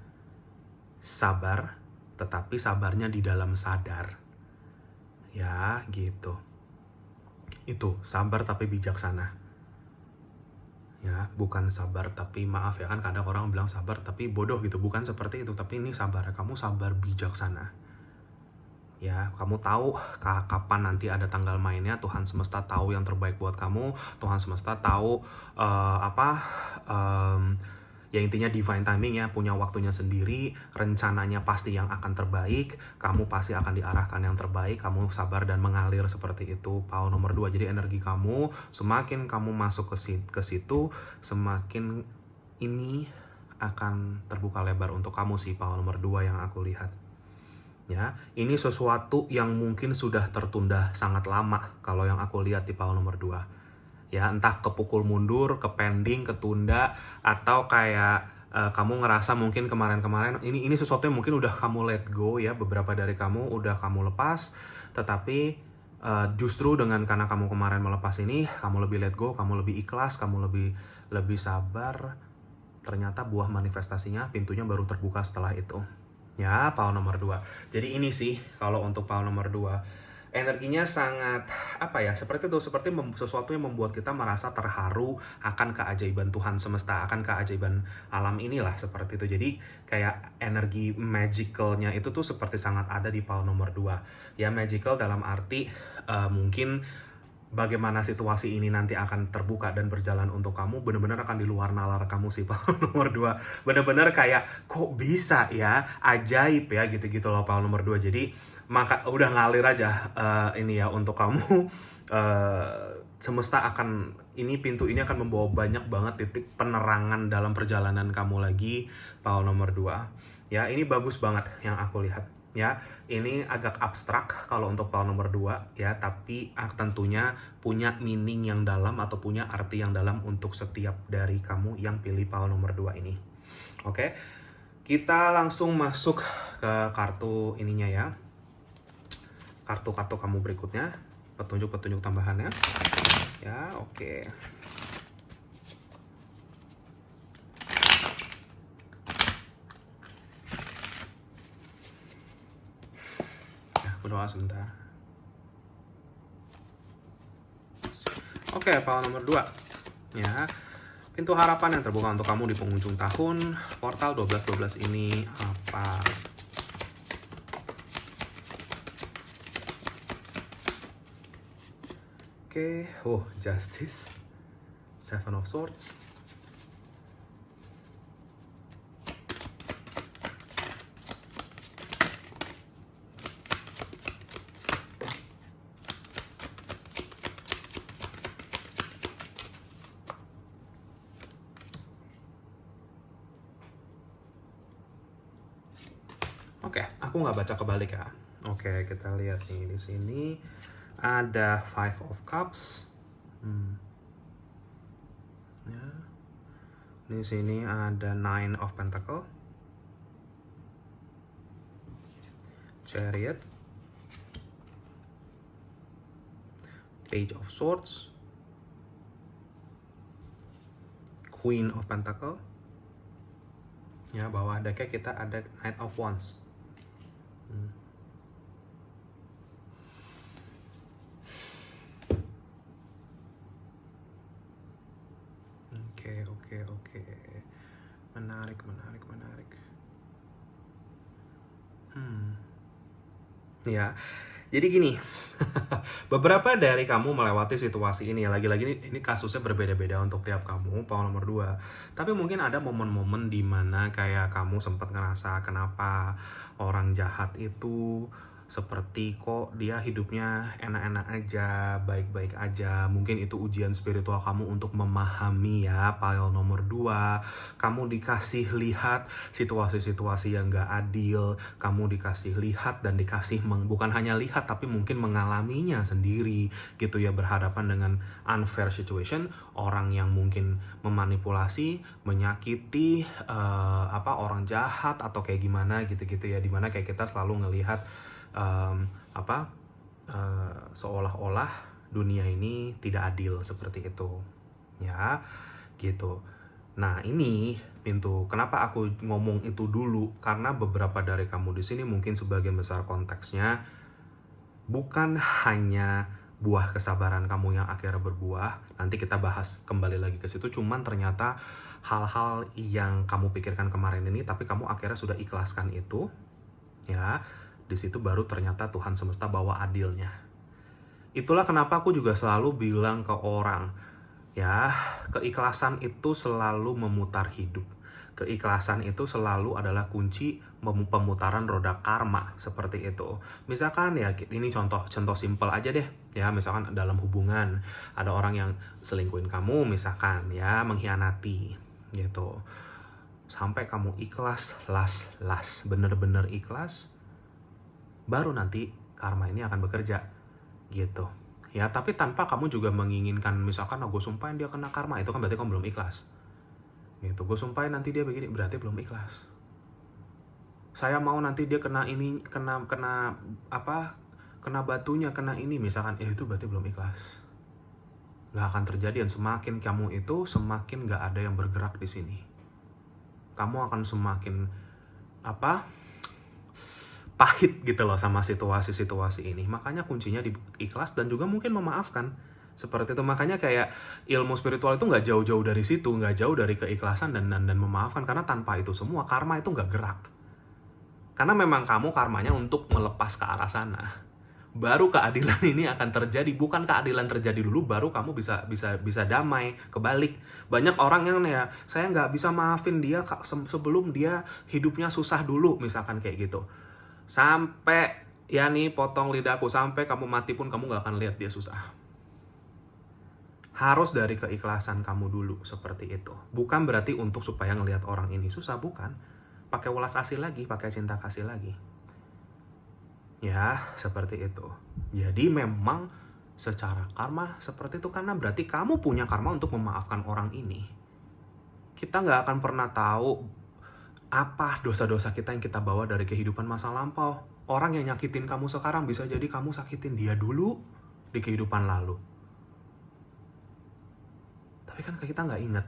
sabar, tetapi sabarnya di dalam sadar. Ya, gitu. Itu, sabar tapi bijaksana. Ya, bukan sabar tapi maaf ya, kan kadang orang bilang sabar tapi bodoh gitu. Bukan seperti itu, tapi ini sabar, kamu sabar bijaksana. Ya, kamu tahu kapan nanti ada tanggal mainnya. Tuhan semesta tahu yang terbaik buat kamu. Tuhan semesta tahu ya intinya divine timing ya, punya waktunya sendiri, rencananya pasti yang akan terbaik, kamu pasti akan diarahkan yang terbaik, kamu sabar dan mengalir seperti itu, pile nomor 2. Jadi energi kamu, semakin kamu masuk ke situ, semakin ini akan terbuka lebar untuk kamu sih, pile nomor 2 yang aku lihat. Ya, ini sesuatu yang mungkin sudah tertunda sangat lama kalau yang aku lihat di pile nomor 2. Ya, entah kepukul mundur, kepending, ketunda, atau kayak kamu ngerasa mungkin kemarin-kemarin ini sesuatu yang mungkin udah kamu let go ya, beberapa dari kamu udah kamu lepas, tetapi justru karena kamu kemarin melepas ini, kamu lebih let go, kamu lebih ikhlas, kamu lebih sabar, ternyata buah manifestasinya pintunya baru terbuka setelah itu. Ya, pile nomor 2. Jadi ini sih kalau untuk pile nomor 2. Energinya sangat seperti itu, seperti sesuatu yang membuat kita merasa terharu akan keajaiban Tuhan semesta, akan keajaiban alam inilah, seperti itu. Jadi kayak energi magicalnya itu tuh seperti sangat ada di pile nomor 2. Ya, magical dalam arti mungkin bagaimana situasi ini nanti akan terbuka dan berjalan untuk kamu benar-benar akan di luar nalar kamu sih, pile nomor 2. Benar-benar kayak kok bisa ya, ajaib ya, gitu-gitu loh pile nomor 2. Jadi maka udah ngalir aja ini ya untuk kamu. Semesta akan, pintu ini akan membawa banyak banget titik penerangan dalam perjalanan kamu lagi, pile nomor 2. Ya, ini bagus banget yang aku lihat. Ya, ini agak abstrak kalau untuk pile nomor 2 ya, tapi tentunya punya meaning yang dalam atau punya arti yang dalam untuk setiap dari kamu yang pilih pile nomor 2 ini. Oke. Kita langsung masuk ke kartu ininya ya. Kartu-kartu kamu berikutnya, petunjuk-petunjuk tambahannya. Ya, oke. Ya, berdoa sebentar. Oke, pile nomor 2. Ya. Pintu harapan yang terbuka untuk kamu di penghujung tahun, portal 1212 ini apa? Oke, Justice, Seven of Swords. Oke, aku nggak baca kebalik ya. Oke, kita lihat nih di sini ada Five of Cups. Ya. Di sini ada Nine of Pentacle, Chariot, Page of Swords, Queen of Pentacle. Ya, bawah decknya kita ada Knight of Wands. Oke. Menarik. Ya, jadi gini, beberapa dari kamu melewati situasi ini ya, lagi-lagi ini kasusnya berbeda-beda untuk tiap kamu, power nomor 2. Tapi mungkin ada momen-momen di mana kayak kamu sempat ngerasa kenapa orang jahat itu seperti kok dia hidupnya enak-enak aja, baik-baik aja. Mungkin itu ujian spiritual kamu untuk memahami ya, pile nomor 2. Kamu dikasih lihat situasi-situasi yang gak adil. Kamu dikasih lihat dan dikasih, bukan hanya lihat tapi mungkin mengalaminya sendiri gitu ya, berhadapan dengan unfair situation. Orang yang mungkin memanipulasi, menyakiti, orang jahat atau kayak gimana gitu-gitu ya. Dimana kayak kita selalu ngelihat seolah-olah dunia ini tidak adil seperti itu ya, gitu. Nah, ini pintu kenapa aku ngomong itu dulu, karena beberapa dari kamu di sini mungkin sebagian besar konteksnya bukan hanya buah kesabaran kamu yang akhirnya berbuah. Nanti kita bahas kembali lagi ke situ. Cuman ternyata hal-hal yang kamu pikirkan kemarin ini, tapi kamu akhirnya sudah ikhlaskan itu ya. Di situ baru ternyata Tuhan semesta bawa adilnya. Itulah kenapa aku juga selalu bilang ke orang, ya, keikhlasan itu selalu memutar hidup. Keikhlasan itu selalu adalah kunci pemutaran roda karma, seperti itu. Misalkan ya, ini contoh simpel aja deh. Ya, misalkan dalam hubungan ada orang yang selingkuhin kamu, misalkan ya, mengkhianati gitu. Sampai kamu ikhlas, bener-bener ikhlas, baru nanti karma ini akan bekerja gitu ya. Tapi tanpa kamu juga menginginkan, misalkan gue sumpahin dia kena karma, itu kan berarti kamu belum ikhlas gitu. Gue sumpahin nanti dia begini, berarti belum ikhlas. Saya mau nanti dia kena ini, kena batunya, kena ini misalkan, itu berarti belum ikhlas. Gak akan terjadi. Dan semakin kamu itu, semakin gak ada yang bergerak di sini. Kamu akan semakin pahit gitu loh sama situasi-situasi ini. Makanya kuncinya di ikhlas dan juga mungkin memaafkan. Seperti itu. Makanya kayak ilmu spiritual itu nggak jauh-jauh dari situ, nggak jauh dari keikhlasan dan memaafkan. Karena tanpa itu semua, karma itu nggak gerak. Karena memang kamu karmanya untuk melepas ke arah sana. Baru keadilan ini akan terjadi. Bukan keadilan terjadi dulu, baru kamu bisa damai. Kebalik. Banyak orang yang ya, saya nggak bisa maafin dia sebelum dia hidupnya susah dulu, misalkan kayak gitu. Sampai ya nih, potong lidahku, sampai kamu mati pun kamu gak akan lihat dia susah. Harus dari keikhlasan kamu dulu, seperti itu. Bukan berarti untuk supaya ngelihat orang ini susah, bukan. Pakai welas asih lagi, pakai cinta kasih lagi. Ya, seperti itu. Jadi memang secara karma seperti itu, karena berarti kamu punya karma untuk memaafkan orang ini. Kita gak akan pernah tahu apa dosa-dosa kita yang kita bawa dari kehidupan masa lampau. Orang yang nyakitin kamu sekarang bisa jadi kamu sakitin dia dulu di kehidupan lalu. Tapi kan kita nggak ingat.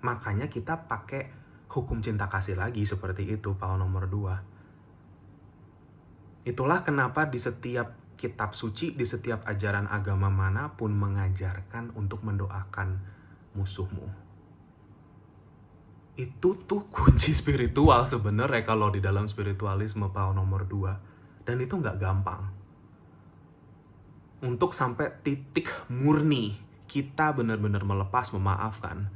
Makanya kita pakai hukum cinta kasih lagi, seperti itu, power nomor 2. Itulah kenapa di setiap kitab suci, di setiap ajaran agama manapun mengajarkan untuk mendoakan musuhmu. Itu tuh kunci spiritual sebenarnya kalau di dalam spiritualisme power nomor 2. Dan itu nggak gampang. Untuk sampai titik murni kita benar-benar melepas, memaafkan,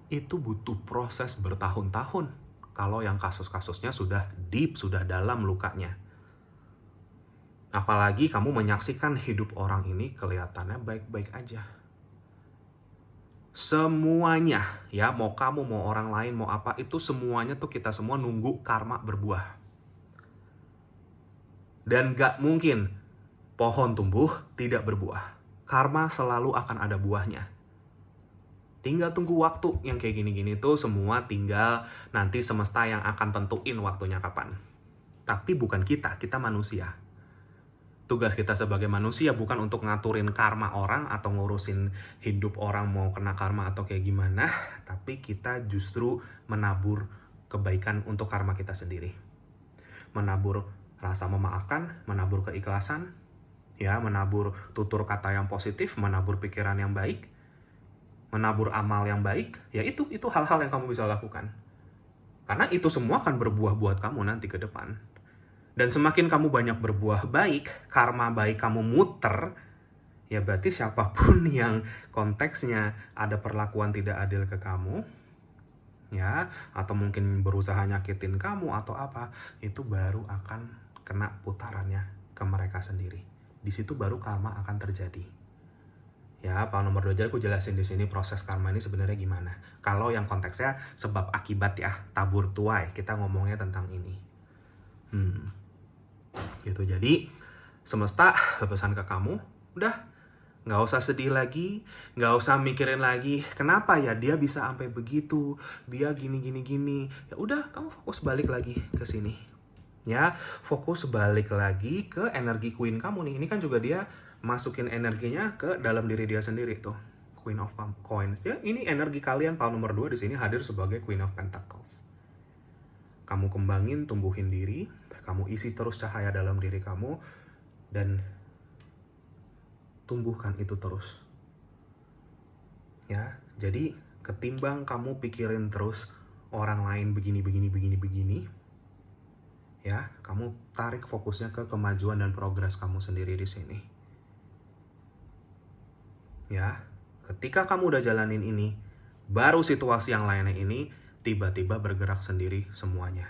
itu butuh proses bertahun-tahun. Kalau yang kasus-kasusnya sudah deep, sudah dalam lukanya. Apalagi kamu menyaksikan hidup orang ini kelihatannya baik-baik aja. Semuanya ya, mau kamu, mau orang lain, mau apa, itu semuanya tuh kita semua nunggu karma berbuah. Dan gak mungkin Pohon tumbuh, tidak berbuah. Karma selalu akan ada buahnya. Tinggal tunggu waktu yang kayak gini-gini tuh semua tinggal nanti semesta yang akan tentuin waktunya kapan. Tapi bukan kita manusia. Tugas kita sebagai manusia bukan untuk ngaturin karma orang atau ngurusin hidup orang mau kena karma atau kayak gimana, tapi kita justru menabur kebaikan untuk karma kita sendiri. Menabur rasa memaafkan, menabur keikhlasan, ya, menabur tutur kata yang positif, menabur pikiran yang baik, menabur amal yang baik, ya itu hal-hal yang kamu bisa lakukan. Karena itu semua akan berbuah buat kamu nanti ke depan. Dan semakin kamu banyak berbuah baik, karma baik kamu muter, ya berarti siapapun yang konteksnya ada perlakuan tidak adil ke kamu, ya, atau mungkin berusaha nyakitin kamu atau apa, itu baru akan kena putarannya ke mereka sendiri. Di situ baru karma akan terjadi. Ya, Pak nomor 2 jadi aku jelasin di sini proses karma ini sebenarnya gimana. Kalau yang konteksnya sebab akibat ya, tabur tuai, kita ngomongnya tentang ini. Gitu. Jadi semesta berpesan ke kamu, udah nggak usah sedih lagi, nggak usah mikirin lagi kenapa ya dia bisa sampai begitu, dia gini. Ya udah, kamu fokus balik lagi ke sini. Ya, fokus balik lagi ke energi queen kamu nih. Ini kan juga dia masukin energinya ke dalam diri dia sendiri tuh. Queen of Coins. Ya, ini energi kalian Pak nomor 2 di sini hadir sebagai Queen of Pentacles. Kamu kembangin, tumbuhin diri, kamu isi terus cahaya dalam diri kamu dan tumbuhkan itu terus. Ya, jadi ketimbang kamu pikirin terus orang lain begini, ya, kamu tarik fokusnya ke kemajuan dan progres kamu sendiri di sini. Ya, ketika kamu udah jalanin ini, baru situasi yang lainnya ini tiba-tiba bergerak sendiri semuanya.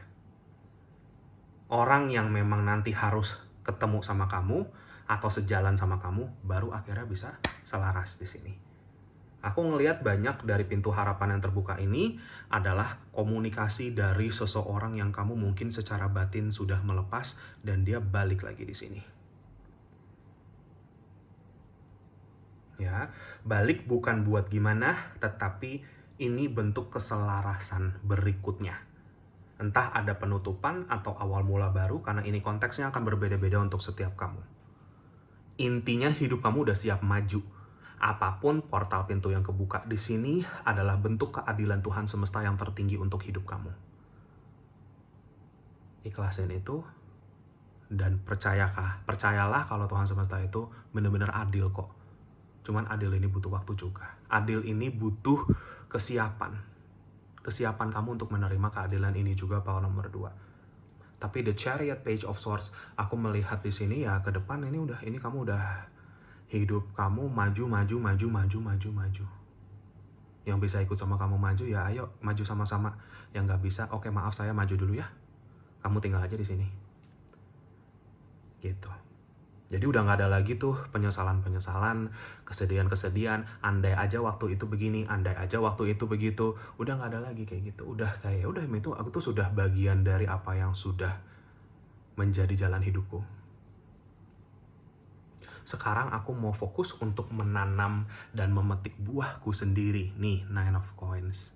Orang yang memang nanti harus ketemu sama kamu atau sejalan sama kamu, baru akhirnya bisa selaras di sini. Aku ngelihat banyak dari pintu harapan yang terbuka ini adalah komunikasi dari seseorang yang kamu mungkin secara batin sudah melepas dan dia balik lagi di sini. Ya, balik bukan buat gimana, tetapi ini bentuk keselarasan berikutnya. Entah ada penutupan atau awal mula baru, karena ini konteksnya akan berbeda-beda untuk setiap kamu. Intinya hidup kamu udah siap maju. Apapun portal pintu yang kebuka di sini adalah bentuk keadilan Tuhan semesta yang tertinggi untuk hidup kamu. Ikhlasin itu dan percayalah kalau Tuhan semesta itu benar-benar adil kok. Cuman adil ini butuh waktu juga. Adil ini butuh kesiapan. Kesiapan kamu untuk menerima keadilan ini juga power nomor 2. Tapi the Chariot Page of Swords, aku melihat di sini ya ke depan ini kamu udah hidup kamu maju. Yang bisa ikut sama kamu maju ya ayo maju sama-sama. Yang nggak bisa, oke maaf saya maju dulu ya. Kamu tinggal aja di sini. Gitu. Jadi udah nggak ada lagi tuh penyesalan, kesedihan, andai aja waktu itu begini, andai aja waktu itu begitu. Udah nggak ada lagi kayak gitu. Udah itu aku tuh sudah bagian dari apa yang sudah menjadi jalan hidupku. Sekarang aku mau fokus untuk menanam dan memetik buahku sendiri. Nih, Nine of Coins.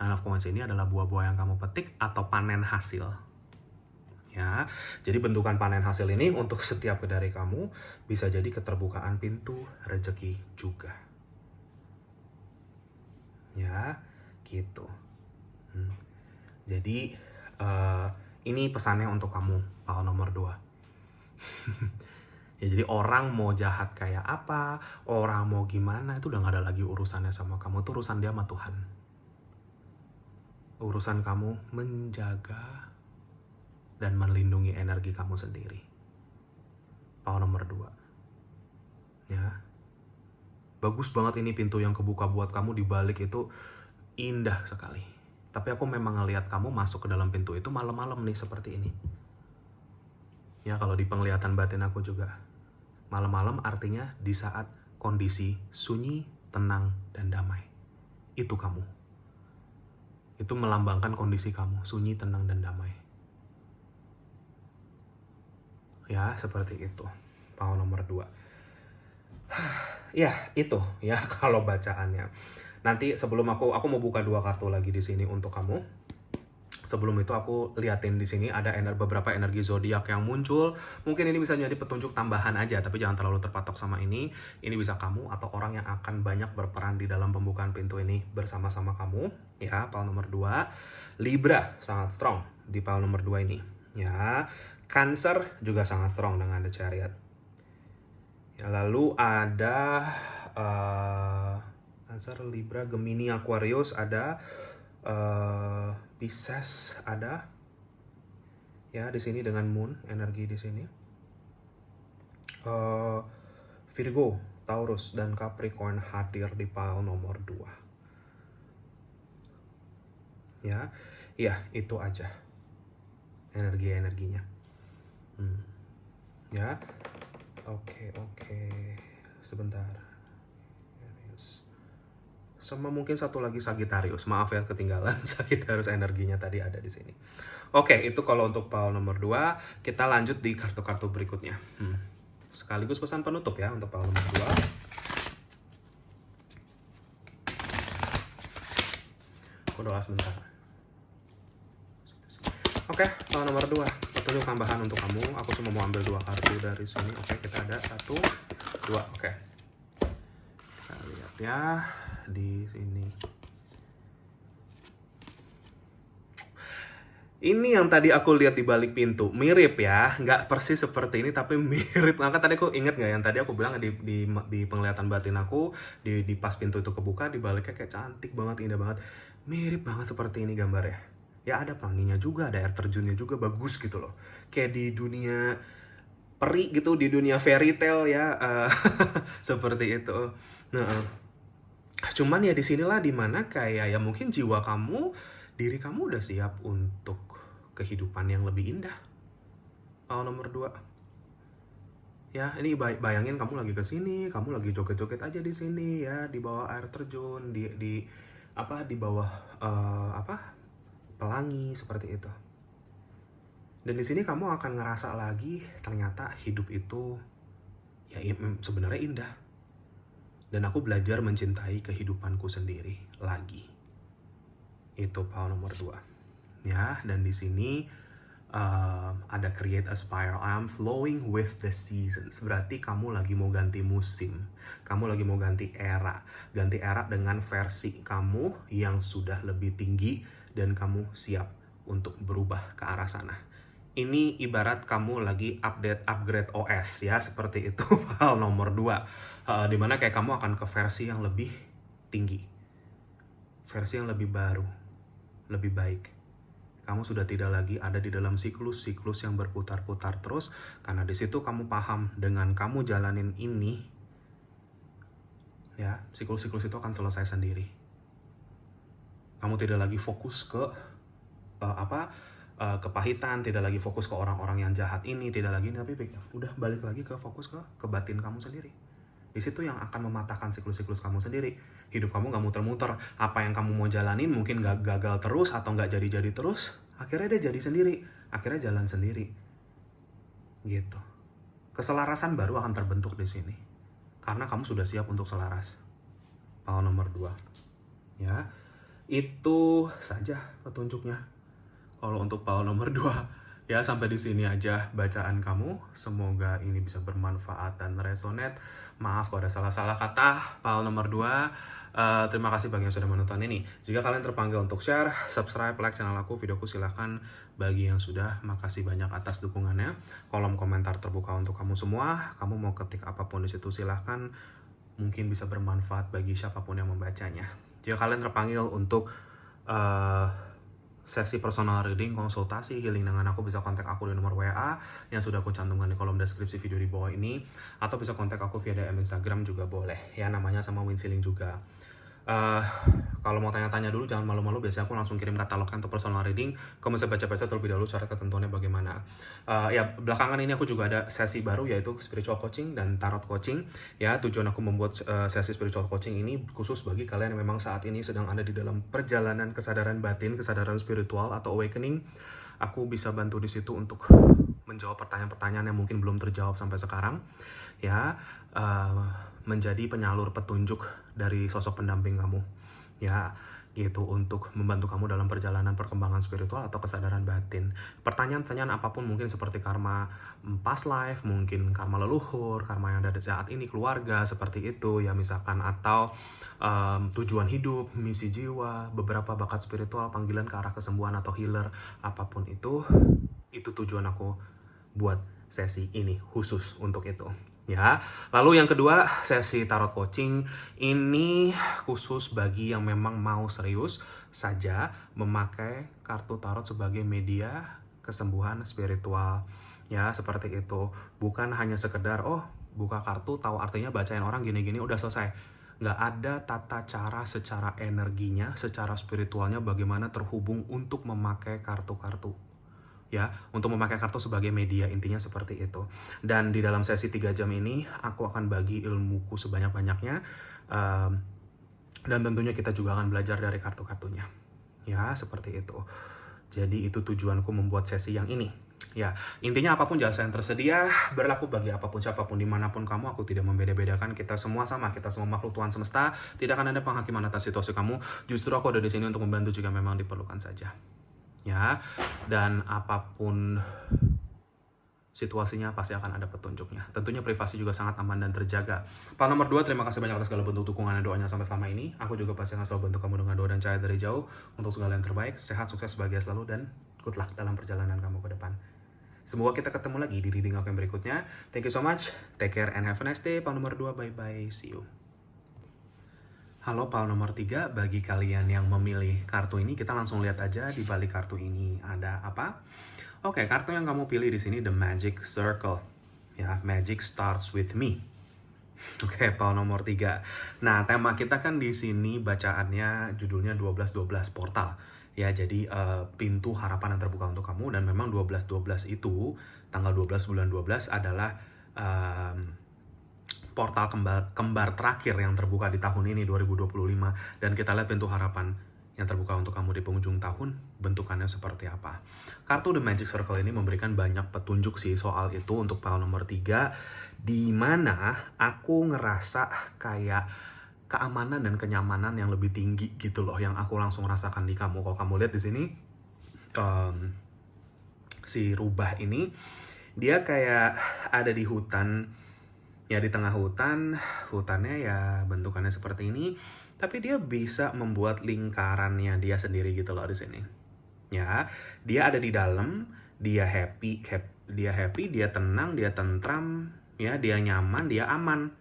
Nine of Coins ini adalah buah-buah yang kamu petik atau panen hasil. Ya, jadi bentukan panen hasil ini untuk setiap dari kamu bisa jadi keterbukaan pintu rezeki juga. Ya, gitu. Jadi ini pesannya untuk kamu, power nomor 2. Ya, jadi orang mau jahat kayak apa, orang mau gimana, itu udah gak ada lagi urusannya sama kamu. Itu urusan dia sama Tuhan. Urusan kamu menjaga dan melindungi energi kamu sendiri. Power nomor 2. Ya. Bagus banget ini pintu yang kebuka buat kamu, di balik itu indah sekali. Tapi aku memang ngelihat kamu masuk ke dalam pintu itu malam-malam nih seperti ini. Ya, kalau di penglihatan batin aku juga. Malam-malam artinya di saat kondisi sunyi, tenang, dan damai. Itu kamu. Itu melambangkan kondisi kamu, sunyi, tenang, dan damai. Ya, seperti itu. Pau nomor 2. Ya, itu ya kalau bacaannya. Nanti sebelum aku mau buka 2 kartu lagi di sini untuk kamu. Sebelum itu aku liatin di sini ada beberapa energi zodiak yang muncul. Mungkin ini bisa jadi petunjuk tambahan aja, tapi jangan terlalu terpatok sama ini. Ini bisa kamu atau orang yang akan banyak berperan di dalam pembukaan pintu ini bersama-sama kamu. Ya, Pau nomor 2. Libra sangat strong di Pau nomor 2 ini. Ya, Cancer juga sangat strong dengan The Chariot. Ya, lalu ada Cancer, Libra, Gemini, Aquarius ada. Pisces ada ya di sini dengan Moon energi di sini. Virgo, Taurus dan Capricorn hadir di Pau nomor 2. Ya itu aja energinya. Ya, oke sebentar. Sama mungkin satu lagi Sagittarius. Maaf ya ketinggalan Sagittarius energinya tadi ada di sini. Oke, itu kalau untuk Pau nomor 2. Kita lanjut di kartu-kartu berikutnya. Sekaligus pesan penutup ya untuk Pau nomor 2. Aku doa sebentar. Oke, Pau nomor 2. Petunjuk tambahan untuk kamu. Aku cuma mau ambil 2 kartu dari sini. Oke, kita ada 1, 2. Oke. Kita lihat ya di sini. Ini yang tadi aku lihat di balik pintu, mirip ya, nggak persis seperti ini tapi mirip. Maka tadi aku inget nggak yang tadi aku bilang di penglihatan batin aku, di pas pintu itu kebuka, di baliknya kayak cantik banget, indah banget, mirip banget seperti ini gambarnya. Ya ada pelanginya juga, ada air terjunnya juga, bagus gitu loh. Kayak di dunia peri gitu, di dunia fairy tale ya, seperti itu. Nah. Cuman ya disinilah dimana kayak ya mungkin jiwa kamu, diri kamu udah siap untuk kehidupan yang lebih indah. Pau nomor 2. Ya, ini bayangin kamu lagi kesini, kamu lagi joget-joget aja di sini ya, di bawah air terjun, di bawah pelangi seperti itu. Dan di sini kamu akan ngerasa lagi ternyata hidup itu ya sebenarnya indah. Dan aku belajar mencintai kehidupanku sendiri lagi. Itu Pau nomor 2. Ya, dan di sini ada create a spiral. I'm flowing with the seasons. Berarti kamu lagi mau ganti musim. Kamu lagi mau ganti era. Ganti era dengan versi kamu yang sudah lebih tinggi dan kamu siap untuk berubah ke arah sana. Ini ibarat kamu lagi upgrade OS ya, seperti itu. Pau nomor 2. Dimana kayak kamu akan ke versi yang lebih tinggi. Versi yang lebih baru, lebih baik. Kamu sudah tidak lagi ada di dalam siklus yang berputar-putar terus. Karena di situ kamu paham dengan kamu jalanin ini, ya siklus-siklus itu akan selesai sendiri. Kamu tidak lagi fokus ke kepahitan, tidak lagi fokus ke orang-orang yang jahat ini, tidak lagi, tapi udah balik lagi ke fokus ke batin kamu sendiri. Di situ yang akan mematahkan siklus-siklus kamu sendiri. Hidup kamu gak muter-muter. Apa yang kamu mau jalanin mungkin gak gagal terus atau gak jadi-jadi terus. Akhirnya dia jadi sendiri. Akhirnya jalan sendiri. Gitu. Keselarasan baru akan terbentuk di sini. Karena kamu sudah siap untuk selaras. Pau nomor 2. Ya, itu saja petunjuknya. Kalau untuk Pau nomor 2. Ya, sampai di sini aja bacaan kamu. Semoga ini bisa bermanfaat dan resonate. Maaf kalau ada salah-salah kata. Pau nomor 2. Terima kasih bagi yang sudah menonton ini. Jika kalian terpanggil untuk share, subscribe, like channel aku, videoku, silahkan. Bagi yang sudah, makasih banyak atas dukungannya. Kolom komentar terbuka untuk kamu semua. Kamu mau ketik apapun di situ silahkan. Mungkin bisa bermanfaat bagi siapapun yang membacanya. Jika kalian terpanggil untuk sesi personal reading, konsultasi, healing dengan aku, bisa kontak aku di nomor WA yang sudah aku cantumkan di kolom deskripsi video di bawah ini, atau bisa kontak aku via DM Instagram juga boleh ya, namanya sama Winsiling juga. Kalau mau tanya-tanya dulu jangan malu-malu, biasanya aku langsung kirim katalognya untuk personal reading. Kamu bisa baca-baca terlebih dahulu cara ketentuannya bagaimana. Ya, belakangan ini aku juga ada sesi baru yaitu spiritual coaching dan tarot coaching. Ya, tujuan aku membuat sesi spiritual coaching ini khusus bagi kalian yang memang saat ini sedang ada di dalam perjalanan kesadaran batin, kesadaran spiritual atau awakening. Aku bisa bantu di situ untuk menjawab pertanyaan-pertanyaan yang mungkin belum terjawab sampai sekarang, ya, menjadi penyalur petunjuk dari sosok pendamping kamu, ya, gitu, untuk membantu kamu dalam perjalanan perkembangan spiritual atau kesadaran batin. Pertanyaan-pertanyaan apapun, mungkin seperti karma past life, mungkin karma leluhur, karma yang ada saat ini, keluarga, seperti itu ya misalkan, atau tujuan hidup, misi jiwa, beberapa bakat spiritual, panggilan ke arah kesembuhan atau healer, apapun itu tujuan aku buat sesi ini khusus untuk itu. Ya, lalu yang kedua, sesi tarot coaching ini khusus bagi yang memang mau serius saja memakai kartu tarot sebagai media kesembuhan spiritual. Ya, seperti itu. Bukan hanya sekedar, oh, buka kartu, tahu artinya, bacain orang gini-gini, udah selesai. Nggak ada tata cara secara energinya, secara spiritualnya bagaimana terhubung untuk memakai kartu-kartu. Ya, untuk memakai kartu sebagai media, intinya seperti itu. Dan di dalam sesi 3 jam ini aku akan bagi ilmuku sebanyak-banyaknya, dan tentunya kita juga akan belajar dari kartu-kartunya, ya, seperti itu. Jadi itu tujuanku membuat sesi yang ini, ya. Intinya apapun jasa yang tersedia berlaku bagi apapun, siapapun, dimanapun kamu. Aku tidak membeda-bedakan, kita semua sama, kita semua makhluk Tuhan semesta. Tidak akan ada penghakiman atas situasi kamu. Justru aku ada di sini untuk membantu jika memang diperlukan saja, ya. Dan apapun situasinya pasti akan ada petunjuknya. Tentunya privasi juga sangat aman dan terjaga. Pak nomor 2, terima kasih banyak atas segala bentuk dukungan dan doanya sampai selama ini. Aku juga pasti akan selalu bantu kamu dengan doa dan cahaya dari jauh untuk segala yang terbaik. Sehat, sukses, bahagia selalu, dan good luck dalam perjalanan kamu ke depan. Semoga kita ketemu lagi di reading aku yang berikutnya. Thank you so much. Take care and have a nice day. Pak nomor 2, bye-bye. See you. Halo Pak nomor 3, bagi kalian yang memilih kartu ini, kita langsung lihat aja di balik kartu ini ada apa. Oke, kartu yang kamu pilih di sini The Magic Circle. Ya, Magic Starts With Me. Oke, Pak nomor 3. Nah, tema kita kan di sini bacaannya judulnya 12-12 portal. Ya, jadi pintu harapan yang terbuka untuk kamu, dan memang 12-12 itu tanggal 12 bulan 12 adalah portal kembar terakhir yang terbuka di tahun ini 2025, dan kita lihat pintu harapan yang terbuka untuk kamu di penghujung tahun bentukannya seperti apa. Kartu The Magic Circle ini memberikan banyak petunjuk sih soal itu untuk pile nomor 3, di mana aku ngerasa kayak keamanan dan kenyamanan yang lebih tinggi gitu loh, yang aku langsung rasakan di kamu. Kalau kamu lihat di sini, si rubah ini dia kayak ada di hutan, ya, di tengah hutannya ya bentukannya seperti ini, tapi dia bisa membuat lingkarannya dia sendiri gitu loh di sini. Ya, dia ada di dalam, dia happy, dia tenang, dia tentram, ya, dia nyaman, dia aman,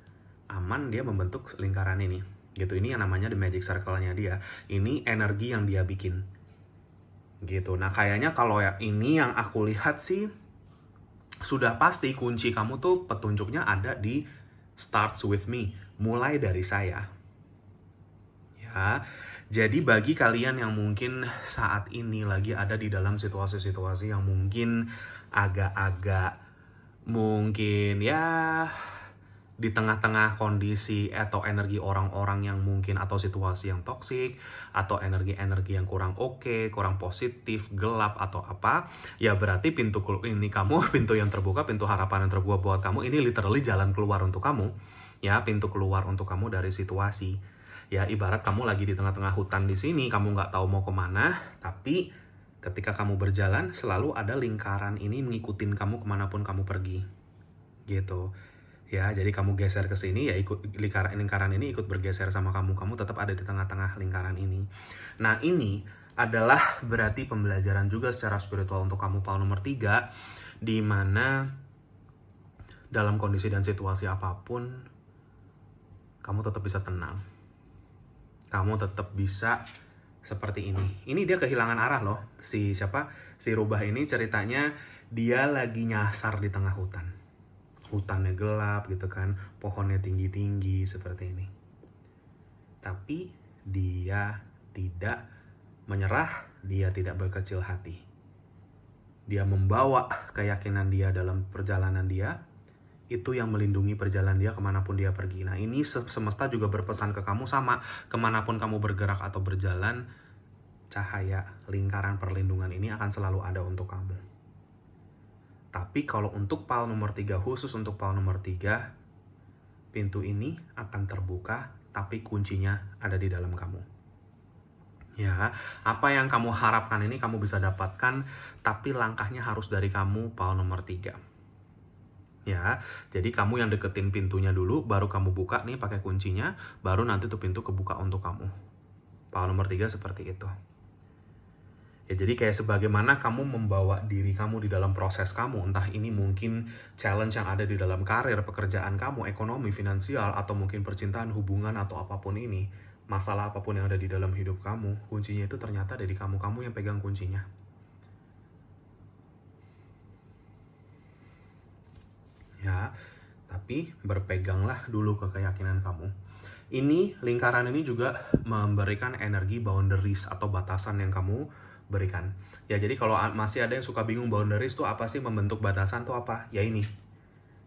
dia membentuk lingkaran ini. Gitu, ini yang namanya The Magic Circle-nya dia. Ini energi yang dia bikin. Gitu. Nah, kayaknya kalau ya ini yang aku lihat sih, sudah pasti kunci kamu tuh petunjuknya ada di Starts With Me, mulai dari saya. Ya, jadi bagi kalian yang mungkin saat ini lagi ada di dalam situasi-situasi yang mungkin agak-agak mungkin ya di tengah-tengah kondisi atau energi orang-orang yang mungkin, atau situasi yang toksik, atau energi-energi yang kurang oke, kurang positif, gelap atau apa, ya berarti pintu ini kamu, pintu yang terbuka, pintu harapan yang terbuka buat kamu, ini literally jalan keluar untuk kamu, ya, pintu keluar untuk kamu dari situasi. Ya, ibarat kamu lagi di tengah-tengah hutan di sini, kamu nggak tahu mau kemana, tapi ketika kamu berjalan, selalu ada lingkaran ini ngikutin kamu kemanapun kamu pergi, gitu. Ya, jadi kamu geser ke sini, ya ikut lingkaran ini ikut bergeser sama kamu. Kamu tetap ada di tengah-tengah lingkaran ini. Nah, ini adalah berarti pembelajaran juga secara spiritual untuk kamu, Paul nomor 3, di mana dalam kondisi dan situasi apapun, kamu tetap bisa tenang. Kamu tetap bisa seperti ini. Ini dia kehilangan arah loh. Si rubah ini ceritanya dia lagi nyasar di tengah hutan. Hutannya gelap gitu kan, pohonnya tinggi-tinggi seperti ini. Tapi dia tidak menyerah, dia tidak berkecil hati. Dia membawa keyakinan dia dalam perjalanan dia, itu yang melindungi perjalanan dia kemanapun dia pergi. Nah, ini semesta juga berpesan ke kamu sama, kemanapun kamu bergerak atau berjalan, cahaya lingkaran perlindungan ini akan selalu ada untuk kamu. Tapi kalau untuk pile nomor 3, khusus untuk pile nomor 3, pintu ini akan terbuka, tapi kuncinya ada di dalam kamu. Ya, apa yang kamu harapkan ini kamu bisa dapatkan, tapi langkahnya harus dari kamu, pile nomor 3. Ya, jadi kamu yang deketin pintunya dulu, baru kamu buka nih pakai kuncinya, baru nanti tuh pintu kebuka untuk kamu. Pile nomor 3 seperti itu. Ya, jadi kayak sebagaimana kamu membawa diri kamu di dalam proses kamu, entah ini mungkin challenge yang ada di dalam karir, pekerjaan kamu, ekonomi, finansial, atau mungkin percintaan, hubungan, atau apapun ini, masalah apapun yang ada di dalam hidup kamu, kuncinya itu ternyata dari kamu yang pegang kuncinya. Ya, tapi berpeganglah dulu ke keyakinan kamu. Ini, lingkaran ini juga memberikan energi boundaries atau batasan yang kamu berikan. Ya, jadi kalau masih ada yang suka bingung boundaries tuh apa sih, membentuk batasan tuh apa? Ya ini.